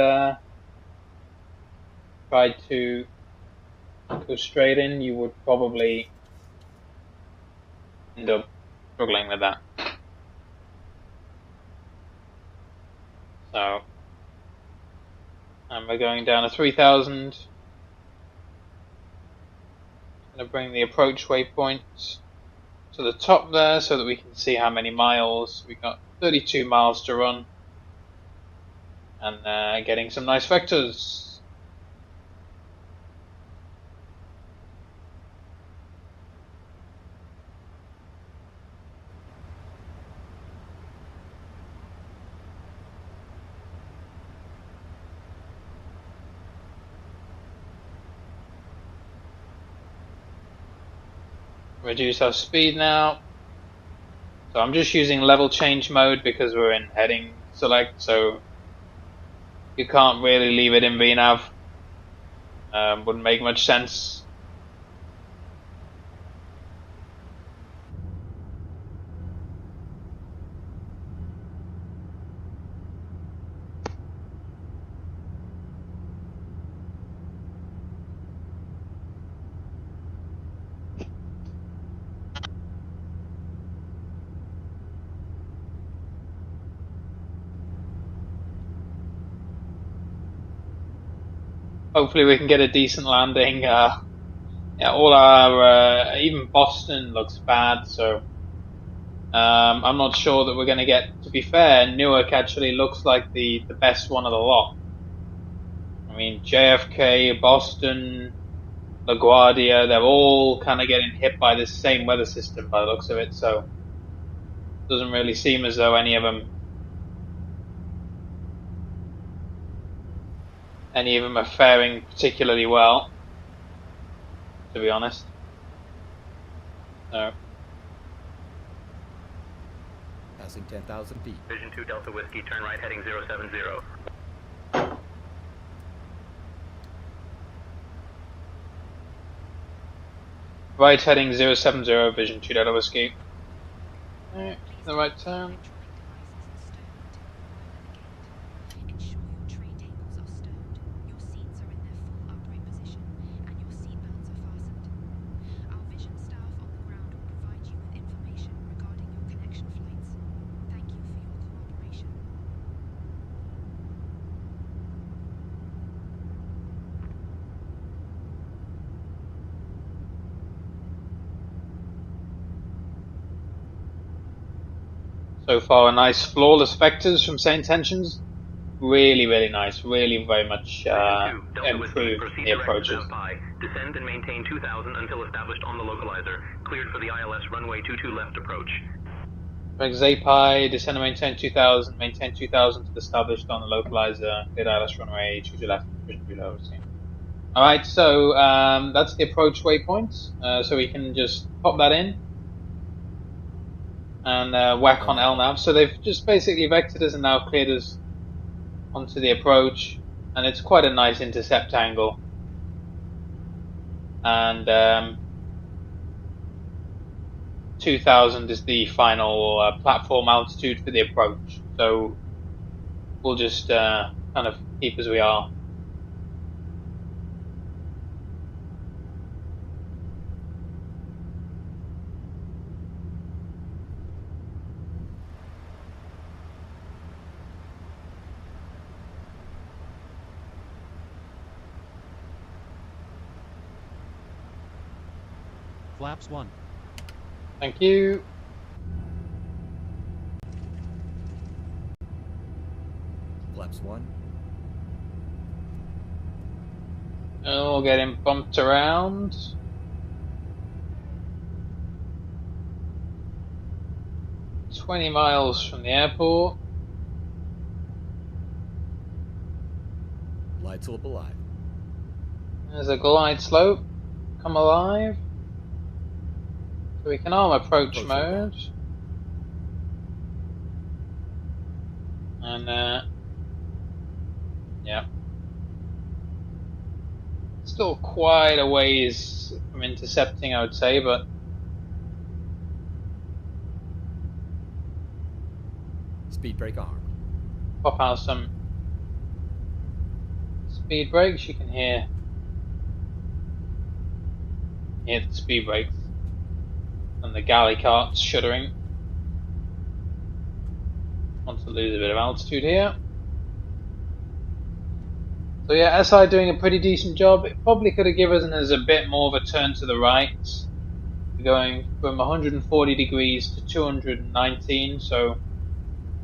tried to go straight in, you would probably end up struggling with that. So, and we're going down to 3000. Going to bring the approach waypoint to the top there so that we can see how many miles. We've got 32 miles to run. And getting some nice vectors. Reduce our speed now. So I'm just using level change mode because we're in heading select, so you can't really leave it in VNav. Wouldn't make much sense. Hopefully we can get a decent landing. Yeah, all our even Boston looks bad, so I'm not sure that we're going to get. To be fair, Newark actually looks like the best one of the lot. I mean, JFK, Boston, LaGuardia, they're all kind of getting hit by this same weather system by the looks of it, so it doesn't really seem as though any of them are faring particularly well, to be honest. So. Passing 10,000 feet. Vision 2 Delta Whiskey, turn right heading 070. Right heading 070, Vision 2 Delta Whiskey. Alright, the right turn. Ensure your tray tables are stowed, your seats are in their full upright position, and your seatbelts are fastened. Our vision staff on the ground will provide you with information regarding your connection flights. Thank you for your cooperation. So far, a nice flawless vectors from Saint Tensions. Really, really nice. Really, very much improved the approaches. Descend and maintain 2000 until established on the localizer. Cleared for the ILS runway 22 left approach. Greg Zapai, descend and maintain 2000. Maintain 2000 to established on the localizer. Cleared ILS runway 22 left. Alright, so that's the approach waypoint. So we can just pop that in. And whack on LNAV. So they've just basically vectored us and now cleared us onto the approach, and it's quite a nice intercept angle. And 2000 is the final platform altitude for the approach. So we'll just kind of keep as we are. Flaps 1. Thank you. Flaps 1. Oh, getting bumped around. "20 miles from the airport." Glide slope alive. There's a glide slope. Come alive. So we can arm approach mode. And yeah. Still quite a ways from intercepting, I would say, but Speed brake armed. pop out some speed brakes. You can hear the speed brakes and the galley carts shuddering. Want to lose a bit of altitude here. So yeah, SI doing a pretty decent job. It probably could have given us a bit more of a turn to the right. We're going from 140 degrees to 219, so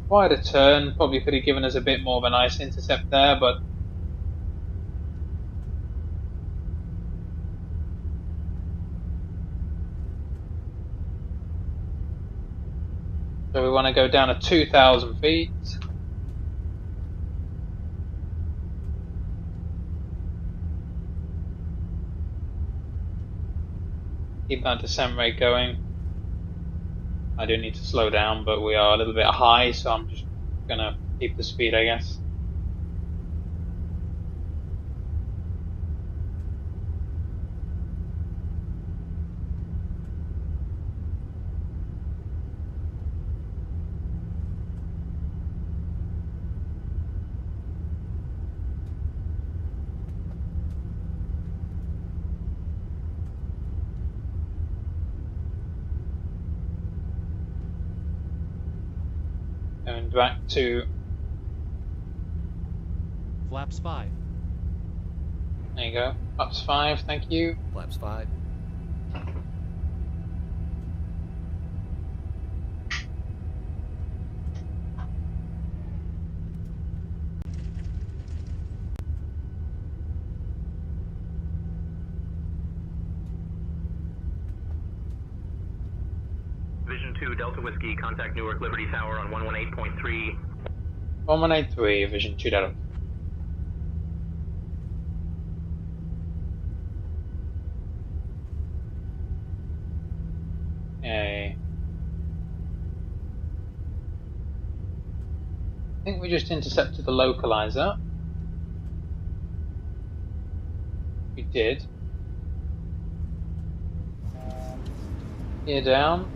quite a turn. Probably could have given us a bit more of a nice intercept there, but so we want to go down to 2,000 feet. Keep that descent rate going. I do need to slow down, but we are a little bit high, so I'm just gonna keep the speed, I guess. Going back to, Flaps 5. there you go, flaps 5, thank you. Flaps 5. Vision 2, Delta Whiskey, contact Newark Liberty Tower on 118.3. 1183, Vision 2 Delta. Okay. I think we just intercepted the localizer. We did. Gear down.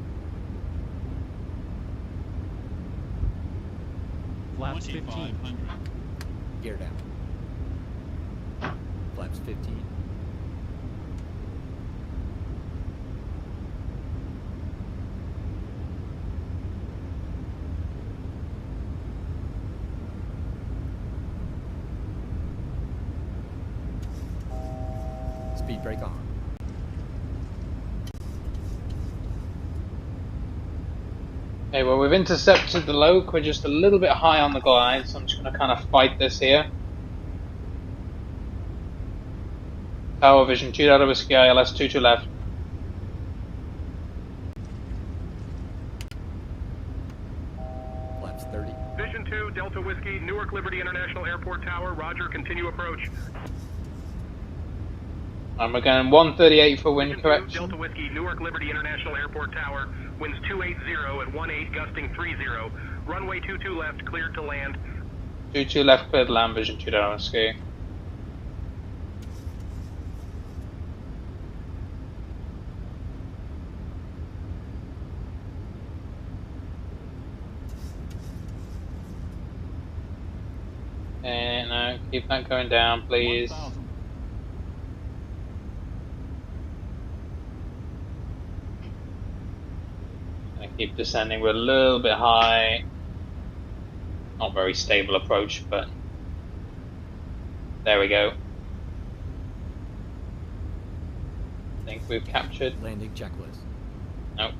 Flaps 15. Gear down. Flaps 15. Speed brake on. Okay, well we've intercepted the loc. We're just a little bit high on the glide, so I'm just going to kind of fight this here. Tower Vision 2 Delta Whiskey ILS 22 left. Flaps 30. Vision 2, Delta Whiskey, Newark Liberty International Airport Tower. Roger, continue approach. And we're going 138 for wind Vision 2, correction. Delta Whiskey, Newark Liberty International Airport Tower. Winds 280 at 18, gusting 30. Runway 22 left, cleared to land. 22 left, cleared land, Vision 2 Delta Whiskey. And no, keep that going down, please. Gonna keep descending. We're a little bit high. Not very stable approach, but there we go. I think we've captured. Landing checklist. No.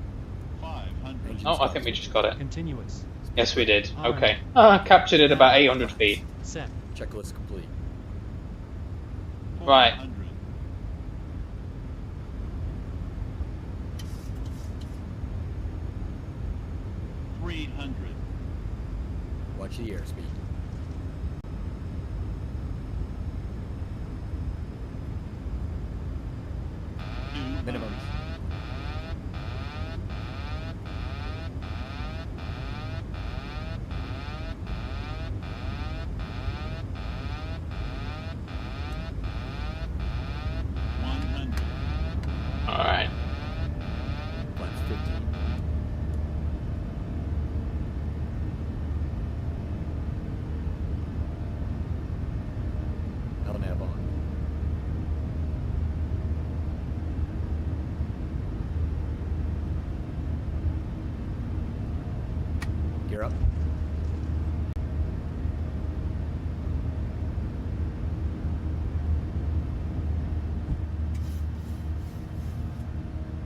500. Oh, I think we just got it. Continuous. Yes, we did. All Okay. right. Captured it about 800 feet. Set. Checklist complete. Right. 300. Watch the airspeed. Minimum. Alright. Flaps 15. LNAV on. Gear up.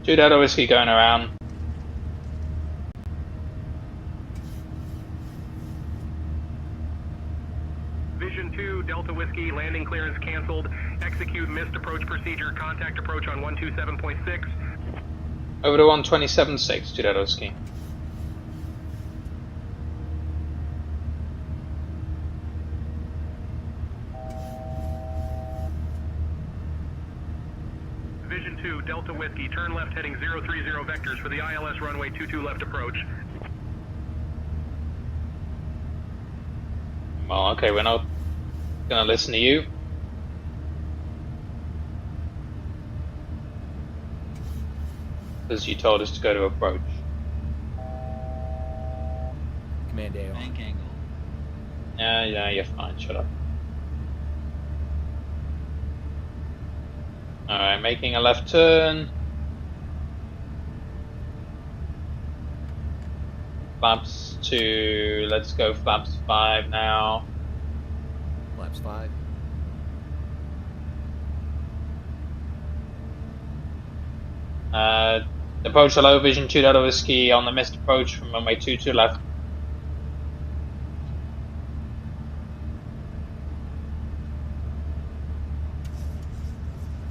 Two Delta Whiskey going around. Vision 2, Delta Whiskey, landing clearance canceled. Execute missed approach procedure. Contact approach on 127.6. Over to 127.6, Two Delta Whiskey. Vision 2, Delta Whiskey, turn left heading 030 vectors for the ILS runway 22 left approach. Well, okay, we're not gonna listen to you. Because you told us to go to approach. Command A on. Bank angle. Yeah, you're fine, shut up. Alright, making a left turn. Flaps 2, let's go flaps 5 now. Flaps 5. Approach hello, Vision 2 Delta Whiskey on the missed approach from runway 22 left.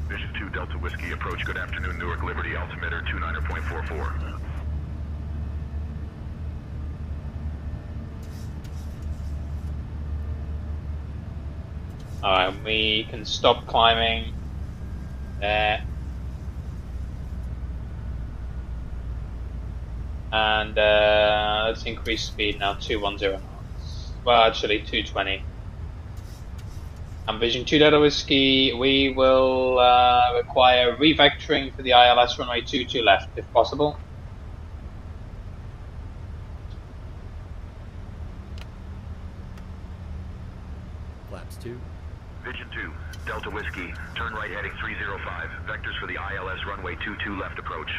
Vision 2, Delta Whiskey, approach, good afternoon, Newark Liberty, altimeter 29.44. Alright, we can stop climbing there. And let's increase speed now, 210 knots. Well, actually, 220. And Vision 2 Delta Whiskey, we will require re-vectoring for the ILS runway 22 left, if possible. Flaps 2. Vision 2, Delta Whiskey, turn right heading 305, vectors for the ILS runway 22 left approach.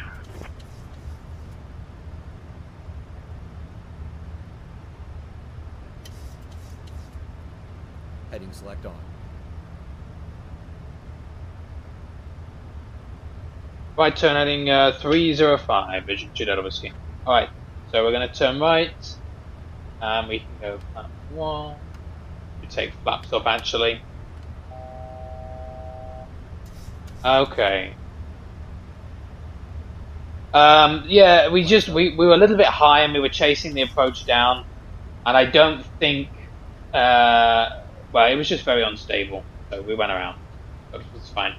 Heading select on. Right turn heading 305, Vision 2 Delta Whiskey. Alright, so we're going to turn right. And we can go flap 1. We take flaps up actually. Okay. Yeah, we were a little bit high and we were chasing the approach down. And I don't think, well, it was just very unstable. So we went around. But it was fine.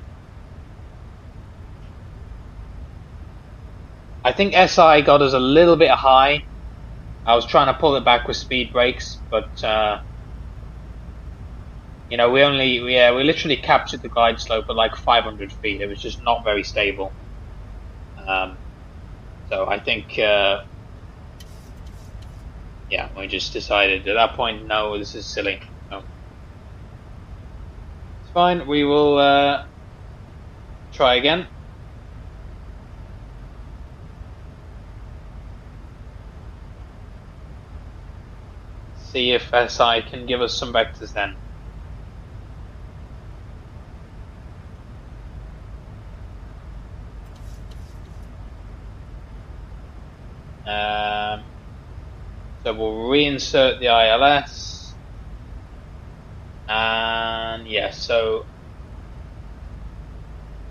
I think SI got us a little bit high. I was trying to pull it back with speed brakes, but you know, we literally captured the glide slope at like 500 feet. It was just not very stable. So I think, yeah, we just decided at that point, no, this is silly. No. It's fine. We will try again. See if SI can give us some vectors then. So we'll reinsert the ILS. And yeah, so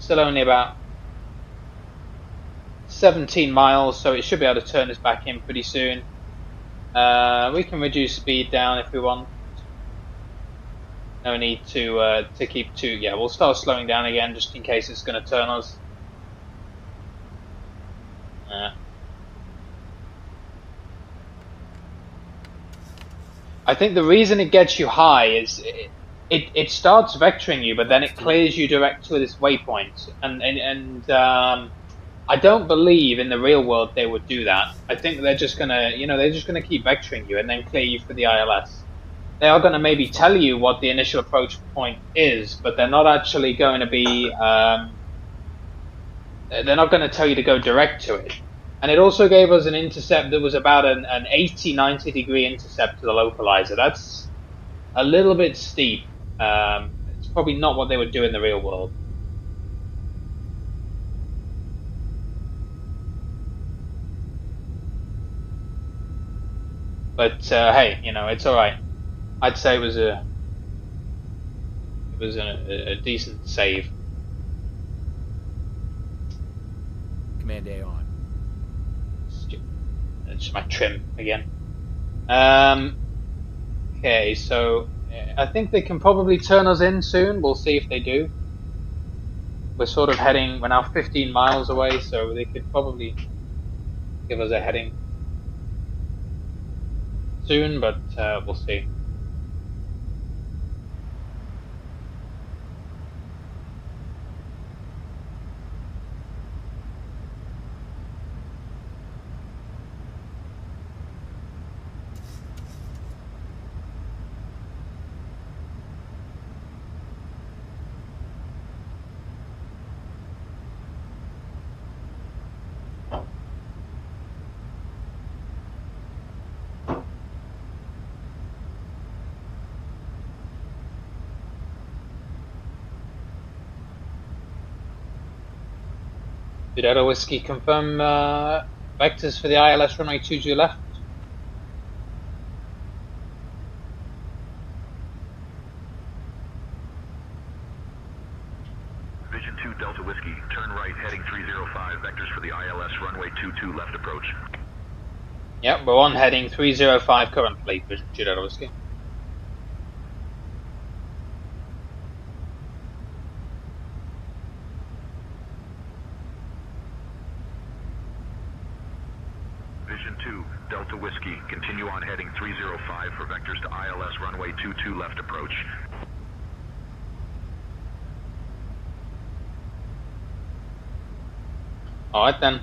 still only about 17 miles, so it should be able to turn us back in pretty soon. We can reduce speed down if we want. No need to keep too. Yeah, we'll start slowing down again just in case it's going to turn us. I think the reason it gets you high is it starts vectoring you, but then it clears you direct to this waypoint, and I don't believe in the real world they would do that. I think they're just gonna, they're just gonna keep vectoring you and then clear you for the ILS. They are gonna maybe tell you what the initial approach point is, but they're not actually going to be. They're not going to tell you to go direct to it. And it also gave us an intercept that was about an 80-90 degree intercept to the localizer. That's a little bit steep. It's probably not what they would do in the real world. But hey, it's all right. I'd say it was a decent save. Command A on. It's my trim again. Okay, so I think they can probably turn us in soon. We'll see if they do. we're sort of heading, we're now 15 miles away, so they could probably give us a heading soon, but we'll see. Did Delta Whiskey confirm vectors for the ILS runway 22 left? Vision 2 Delta Whiskey, turn right heading 305, vectors for the ILS runway 22 left approach. Yep, we're on heading 305 currently, Vision 2 Delta Whiskey. Vision 2 Delta Whiskey, continue on heading 305 for vectors to ILS runway 22 left approach. Alright then.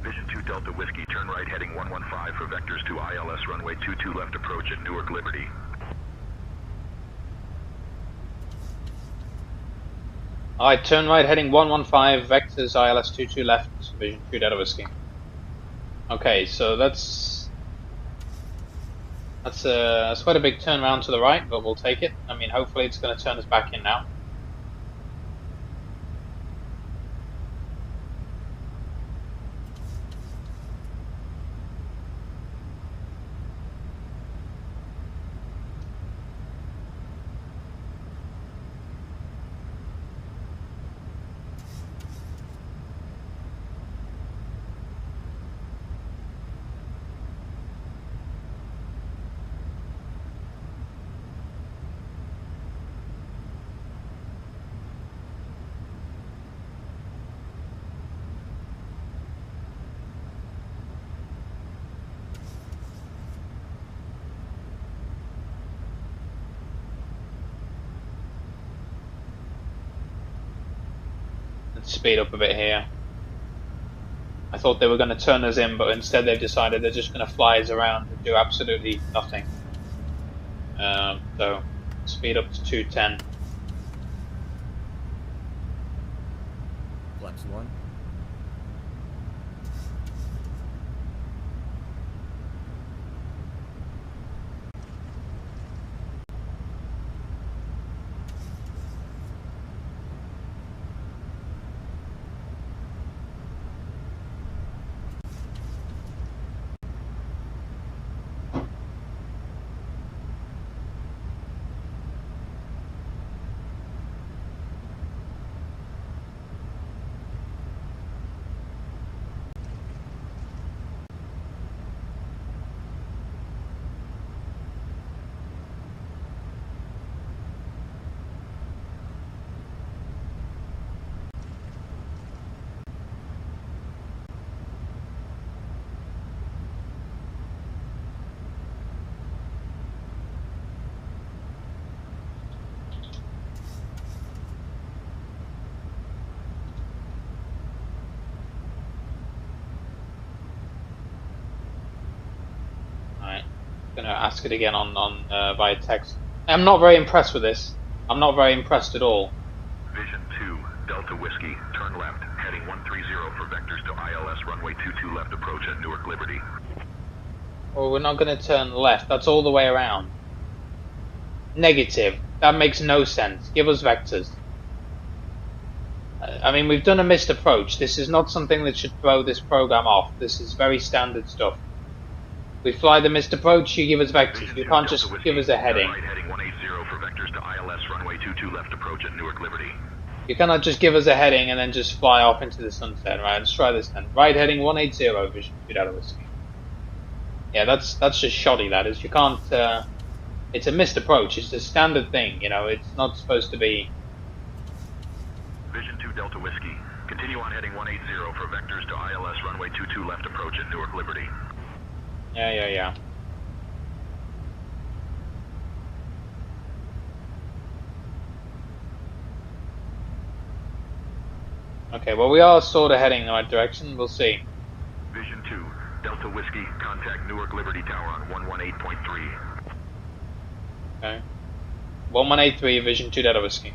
Vision 2 Delta Whiskey, turn right heading 115 for vectors to ILS runway 22 left approach at Newark Liberty. Alright, turn right heading 115, vectors ILS 22 left, Vision 2 Delta Whiskey. Okay, so that's quite a big turn around to the right, but we'll take it. I mean, hopefully it's going to turn us back in now. Let's speed up a bit here. I thought they were going to turn us in, but instead they've decided they're just going to fly us around and do absolutely nothing. So, speed up to 210. Flaps 1. ask it again on via text. I'm not very impressed with this. I'm not very impressed at all. Vision 2, Delta Whiskey, turn left, heading 130 for vectors to ILS runway 22 left approach at Newark Liberty. Well, we're not going to turn left. That's all the way around. Negative. That makes no sense. Give us vectors. I mean, we've done a missed approach. This is not something that should throw this program off. This is very standard stuff. We fly the missed approach, you give us vectors. You can't just give us a heading. Right, heading 180 for vectors to ILS runway 22 left approach at Newark Liberty. You cannot just give us a heading and then just fly off into the sunset. Right, let's try this then. Right heading 180, Vision 2 Delta Whiskey. Yeah, that's just shoddy, that is. You can't, it's a missed approach. It's a standard thing, you know, it's not supposed to be... Vision 2 Delta Whiskey, continue on heading 180 for vectors to ILS runway 22 left approach at Newark Liberty. Yeah. Okay, well we are sort of heading in the right direction, we'll see. Vision 2, Delta Whiskey, contact Newark Liberty Tower on 118.3. Okay. 1183, Vision 2 Delta Whiskey.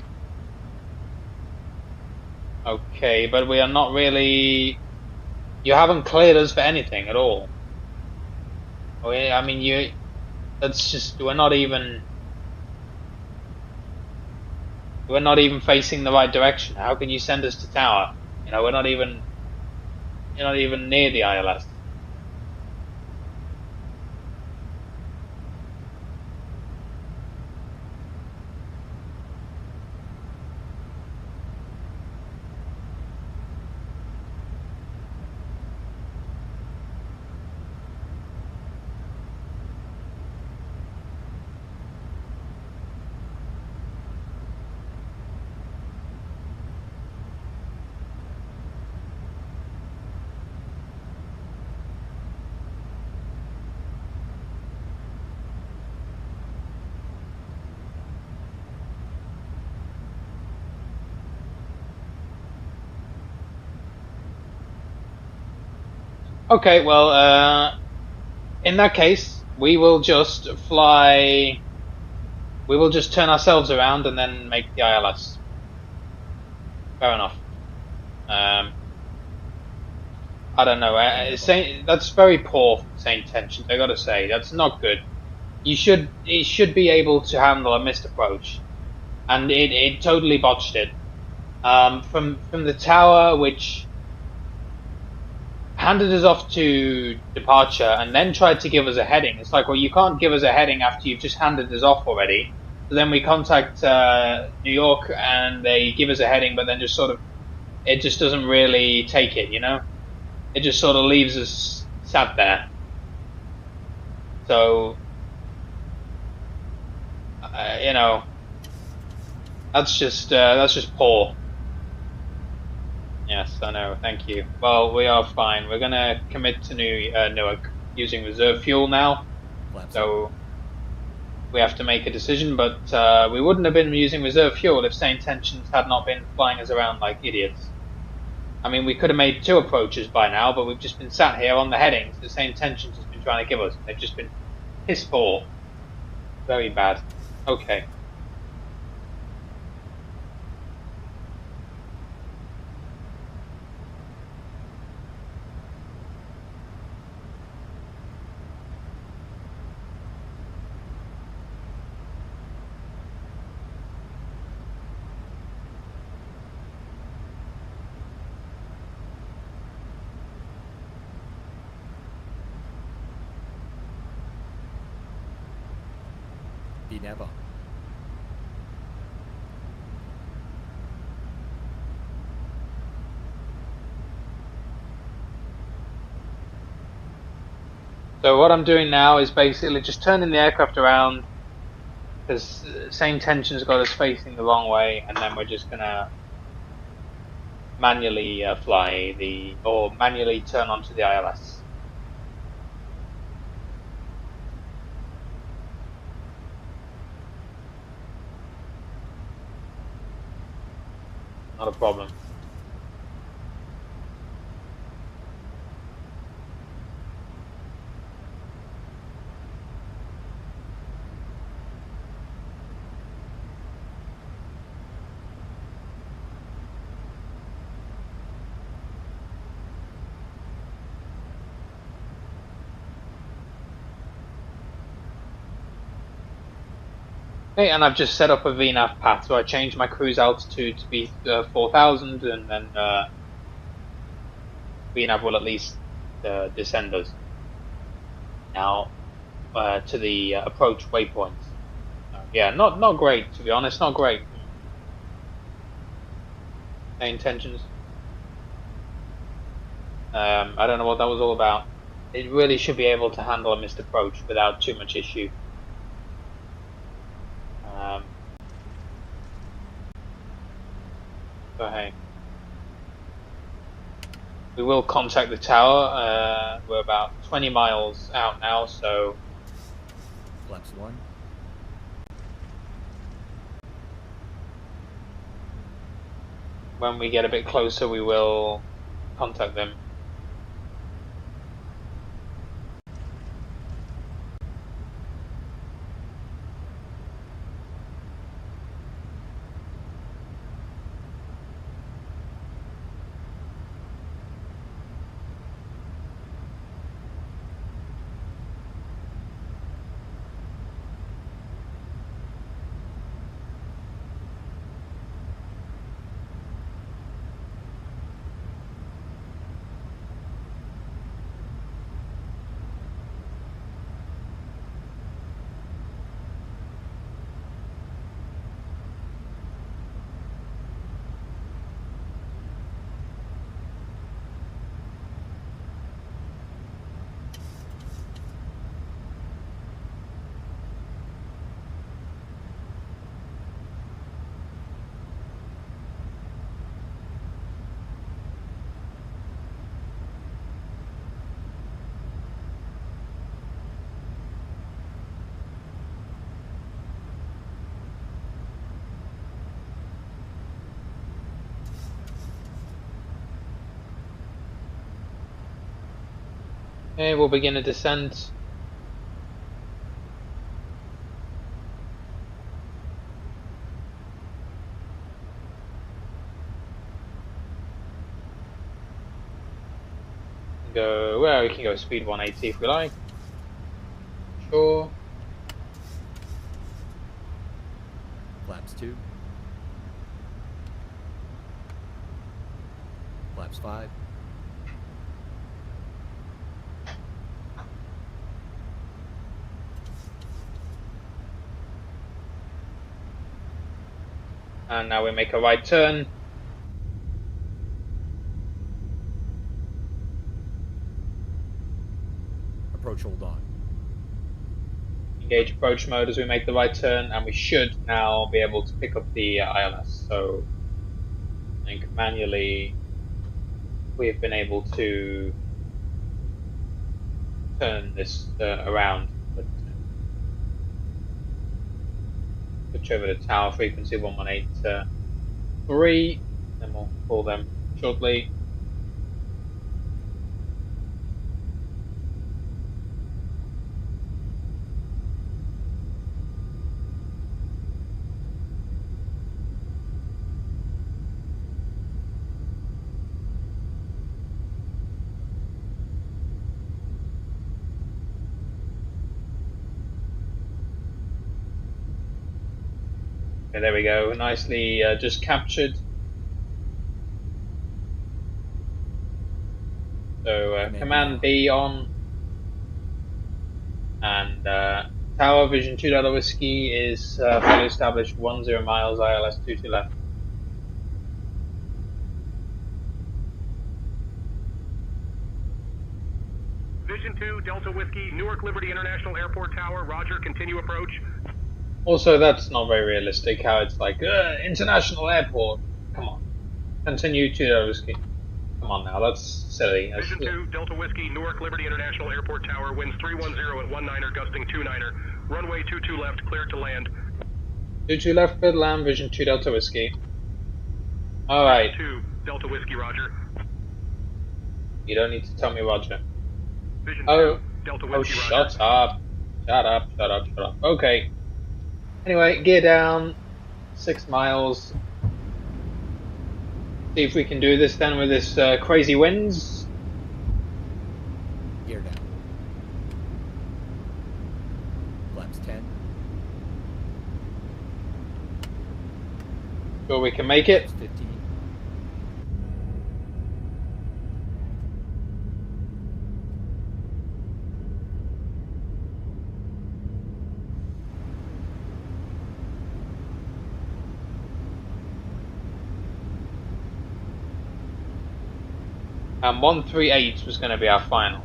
Okay, but we are not really... You haven't cleared us for anything at all. I mean, that's just, we're not even facing the right direction. How can you send us to tower? You know, you're not even near the ILS. Okay, well, in that case, we will just fly... We will just turn ourselves around and then make the ILS. Fair enough. I don't know. That's very poor from Saint Tensions, I gotta say. That's not good. It should be able to handle a missed approach. And it totally botched it. From the tower, which handed us off to departure and then tried to give us a heading. It's like, well, you can't give us a heading after you've just handed us off already. So then we contact New York and they give us a heading, but then just sort of, it just doesn't really take it, you know? It just sort of leaves us sat there. So, you know, that's just poor. Yes, I know, thank you. Well, we are fine. We're gonna commit to Newark using reserve fuel now. So we have to make a decision, but we wouldn't have been using reserve fuel if Saint Tensions had not been flying us around like idiots. I mean, we could have made 2 approaches by now, but we've just been sat here on the headings that Saint Tensions has been trying to give us. They've just been piss poor. Very bad. Okay. Never. So what I'm doing now is basically just turning the aircraft around, because Saint Tensions got us facing the wrong way, and then we're just gonna manually manually turn onto the ILS. Not a problem. Okay, and I've just set up a VNAV path, so I changed my cruise altitude to be 4,000, and then VNAV will at least descend us now to the approach waypoints. Yeah, not great, to be honest, not great. Intentions. I don't know what that was all about. It really should be able to handle a missed approach without too much issue. So hey, we will contact the tower. We're about 20 miles out now, so Flaps 1. when we get a bit closer, we will contact them. Okay, we'll begin a descent. Well, we can go speed 180 if we like. Sure. Flaps 2. Flaps 5. And now we make a right turn. Approach hold on. Engage approach mode as we make the right turn, and we should now be able to pick up the ILS. So I think manually we've been able to turn this around. But switch over to tower frequency 1183, then we'll call them shortly. Okay, there we go, nicely just captured. So Command B on, and Tower Vision 2 Delta Whiskey is fully established 10 miles ILS 22 left. Vision 2 Delta Whiskey, Newark Liberty International Airport Tower, roger, continue approach. Also, that's not very realistic, how it's like, international airport. Come on. Continue to Delta Whiskey. Come on now, that's silly. Vision 2 Delta Whiskey, Newark Liberty International Airport Tower, winds 310 at 19er, gusting 29er. Runway 22 left, cleared to land. 22 left, cleared to land, Vision 2 Delta Whiskey. Alright. Vision 2 Delta Whiskey, roger. You don't need to tell me roger. Vision 2 Delta Whiskey, roger. Shut up. Shut up. Okay. Anyway, gear down, 6 miles. See if we can do this then with this crazy winds. Gear down. Flaps 10. Sure we can make it. Flaps 15. And 138 was going to be our final.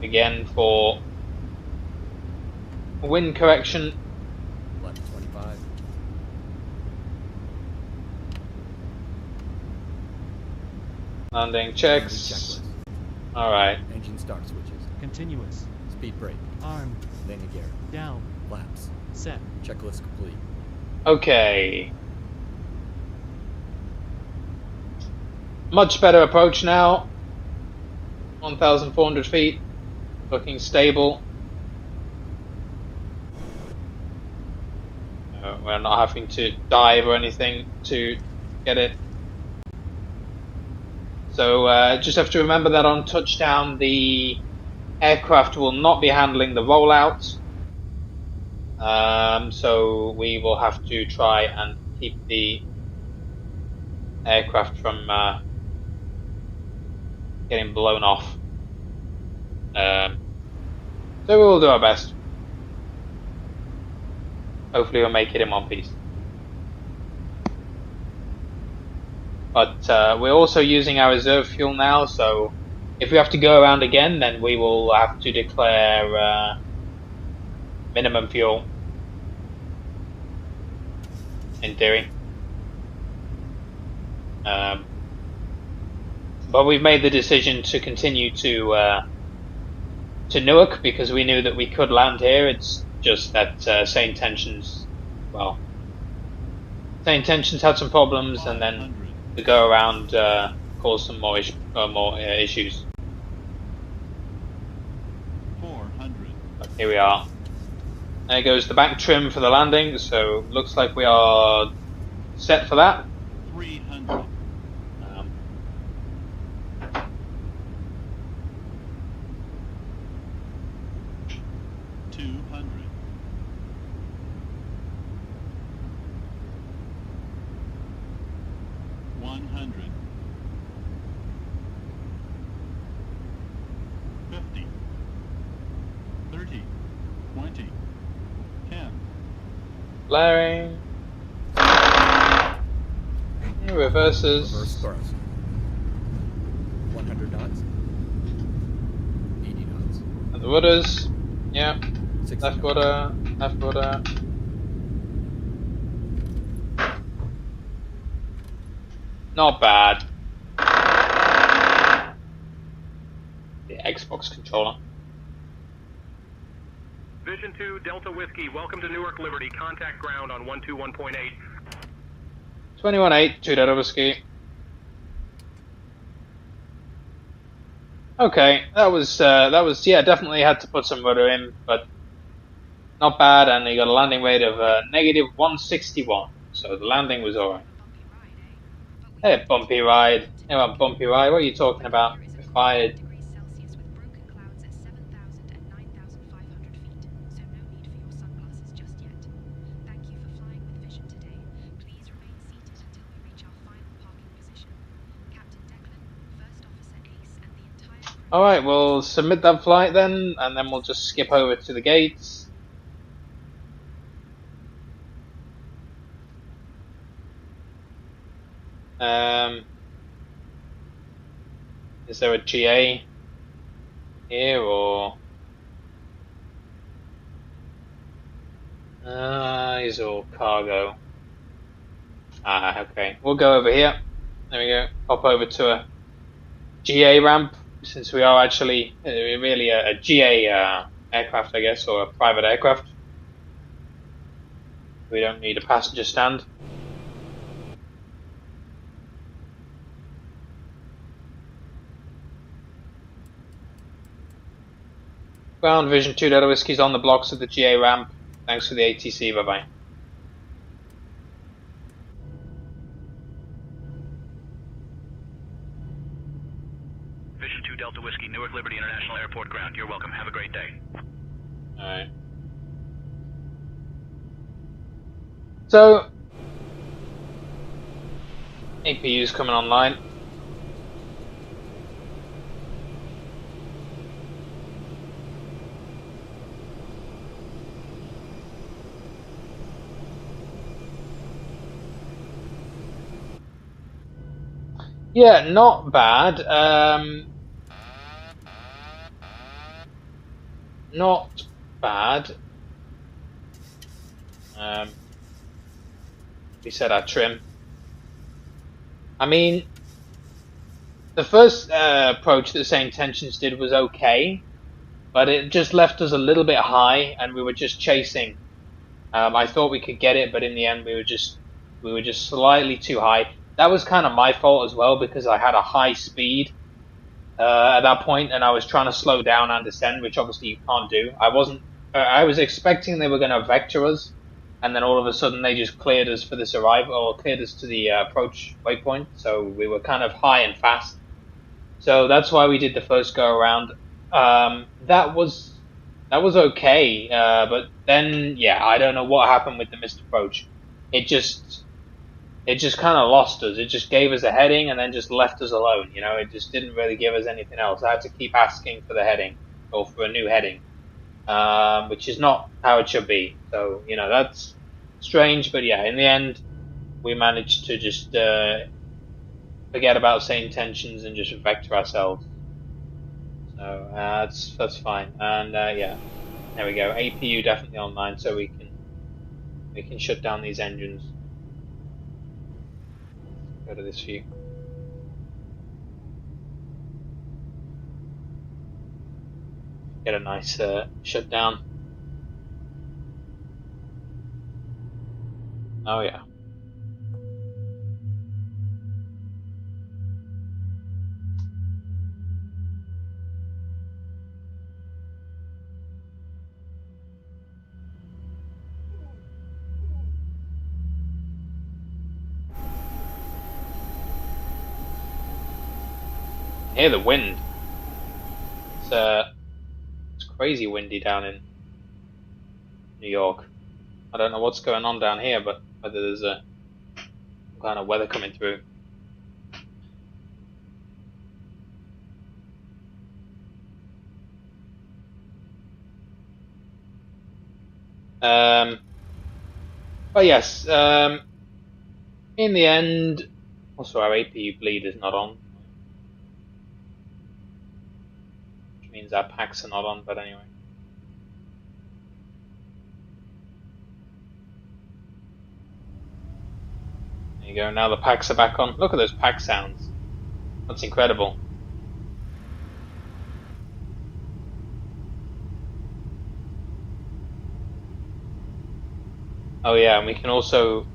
Again for wind correction. Left 25. Landing Landing checks. checklist. Alright. Engine start switches. Continuous. Speed brake. Armed. Landing gear. Down. Flaps. Set. Checklist complete. Okay. Much better approach now. 1,400 feet. Looking stable. We're not having to dive or anything to get it. So just have to remember that on touchdown the aircraft will not be handling the rollout. So we will have to try and keep the aircraft from getting blown off. So we will do our best. Hopefully we'll make it in one piece. But we're also using our reserve fuel now, so if we have to go around again, then we will have to declare minimum fuel. In theory. But we've made the decision to continue to Newark because we knew that we could land here. It's just that St. Tensions, well, St. Tensions had some problems, and then the go around caused some more issues. 400. But here we are. There goes the back trim for the landing, so looks like we are set for that. 300. 200. 100. 50. 30. 20. 10. Flaring. Reverses. Reverse thrust. 100 knots. 80 knots. And the rudders. Yeah. 60 Left knots. rudder. Left rudder. Not bad. The Xbox controller. Vision 2, Delta Whiskey, welcome to Newark Liberty. Contact ground on 121.8. 21.8, 2 Delta Whiskey. Okay, that was yeah, definitely had to put some rudder in, but not bad, and you got a landing rate of negative 161, so the landing was alright. Hey, bumpy ride. Hey, what bumpy ride? What are you talking about? We're fired. Degrees Celsius with broken clouds at 7,000 and 9,500 feet, so no need for your sunglasses just yet. Thank you for flying with Vision today. Please remain seated until we reach our final parking position. Captain Declan, First Officer Ace, and the entire crew. Alright, we'll submit that flight then, and then we'll just skip over to the gates. Is there a GA here, or these are all cargo. Okay, we'll go over here. There we go. Pop over to a GA ramp, since we are actually really a GA aircraft, I guess, or a private aircraft. We don't need a passenger stand. Ground Vision 2 Delta Whiskey's on the blocks of the GA ramp. Thanks for the ATC, bye bye. Vision 2 Delta Whiskey, Newark Liberty International Airport ground. You're welcome. Have a great day. Alright. So, APU's coming online. Yeah, not bad. Not bad. We set our trim. I mean, the first approach that St. Tensions did was okay, but it just left us a little bit high, and we were just chasing. I thought we could get it, but in the end, we were just slightly too high. That was kind of my fault as well because I had a high speed at that point, and I was trying to slow down and descend, which obviously you can't do. I was expecting they were going to vector us, and then all of a sudden they just cleared us for this arrival, or cleared us to the approach waypoint. So we were kind of high and fast. So that's why we did the first go around. That was okay, but then yeah, I don't know what happened with the missed approach. It just kind of lost us. It just gave us a heading and then just left us alone. You know, it just didn't really give us anything else. I had to keep asking for the heading or for a new heading, which is not how it should be. So you know that's strange, but yeah, in the end, we managed to just forget about St. Tensions and just vector ourselves. So that's fine. And yeah, there we go. APU definitely online, so we can shut down these engines. Go to this view. Get a nice shutdown. Oh yeah. Hear the wind. It's crazy windy down in New York. I don't know what's going on down here, but whether there's a kind of weather coming through. But yes, in the end, also our APU bleed is not on. Means our packs are not on, but anyway. There you go, now the packs are back on. Look at those pack sounds. That's incredible. Oh yeah, and we can also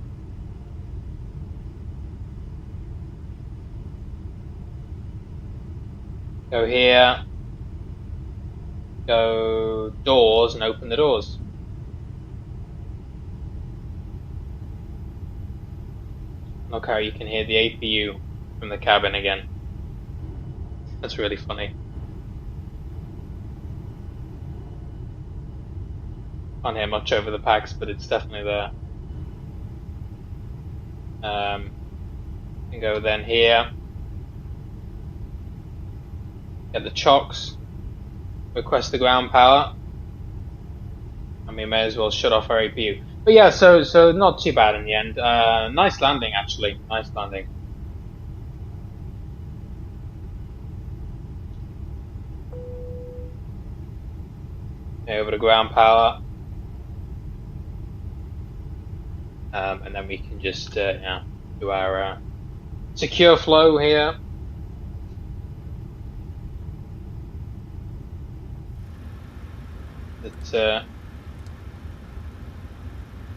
go here, go doors and open the doors. Look how you can hear the APU from the cabin again. That's really funny. Can't hear much over the packs, but it's definitely there. You can go then here, get the chocks, request the ground power, and we may as well shut off our APU. But yeah, so not too bad in the end. Nice landing actually, nice landing. Okay, over to ground power. And then we can just yeah, do our secure flow here. That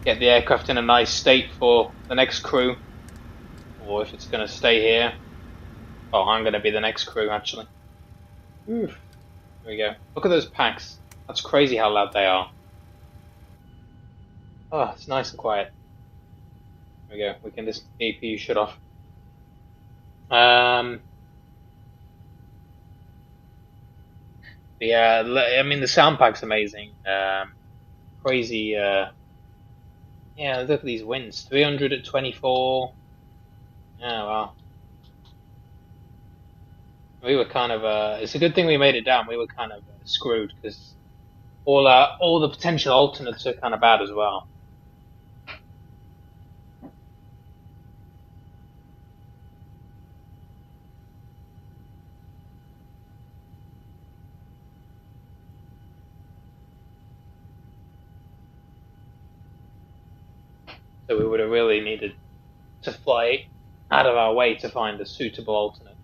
get the aircraft in a nice state for the next crew, or if it's going to stay here. Oh, I'm going to be the next crew actually. Oof. There we go. Look at those packs. That's crazy how loud they are. Oh, it's nice and quiet. There we go. We can just APU shut off. Yeah, I mean the sound pack's amazing. Crazy. Yeah, look at these winds. 300 at 24. Yeah, well, we were kind of it's a good thing we made it down. We were kind of screwed because all the potential alternates are kind of bad as well. So we would have really needed to fly out of our way to find a suitable alternate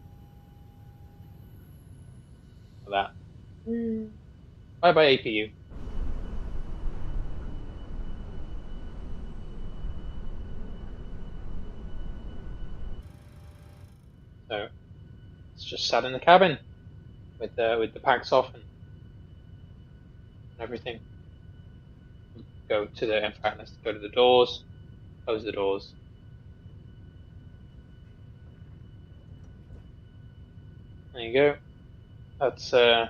for that. Bye bye APU. So it's just sat in the cabin with the packs off and everything. Go to the, in fact, let's go to the doors. Close the doors. There you go. That's the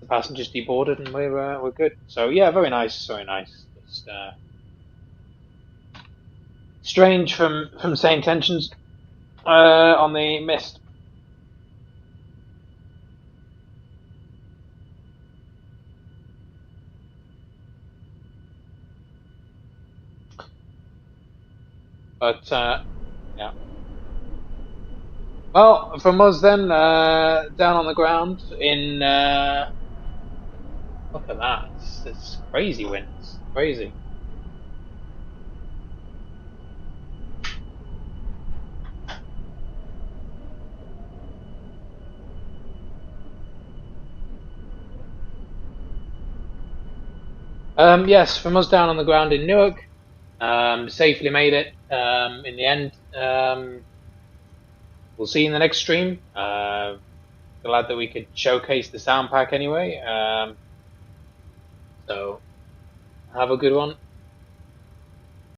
passengers deboarded and we're good. So yeah, very nice, very nice. Just strange from same tensions on the mist. But yeah. Well, from us then, down on the ground in look at that. It's crazy winds. Crazy. Yes, from us down on the ground in Newark. Safely made it in the end. We'll see you in the next stream. Glad that we could showcase the sound pack anyway. So have a good one.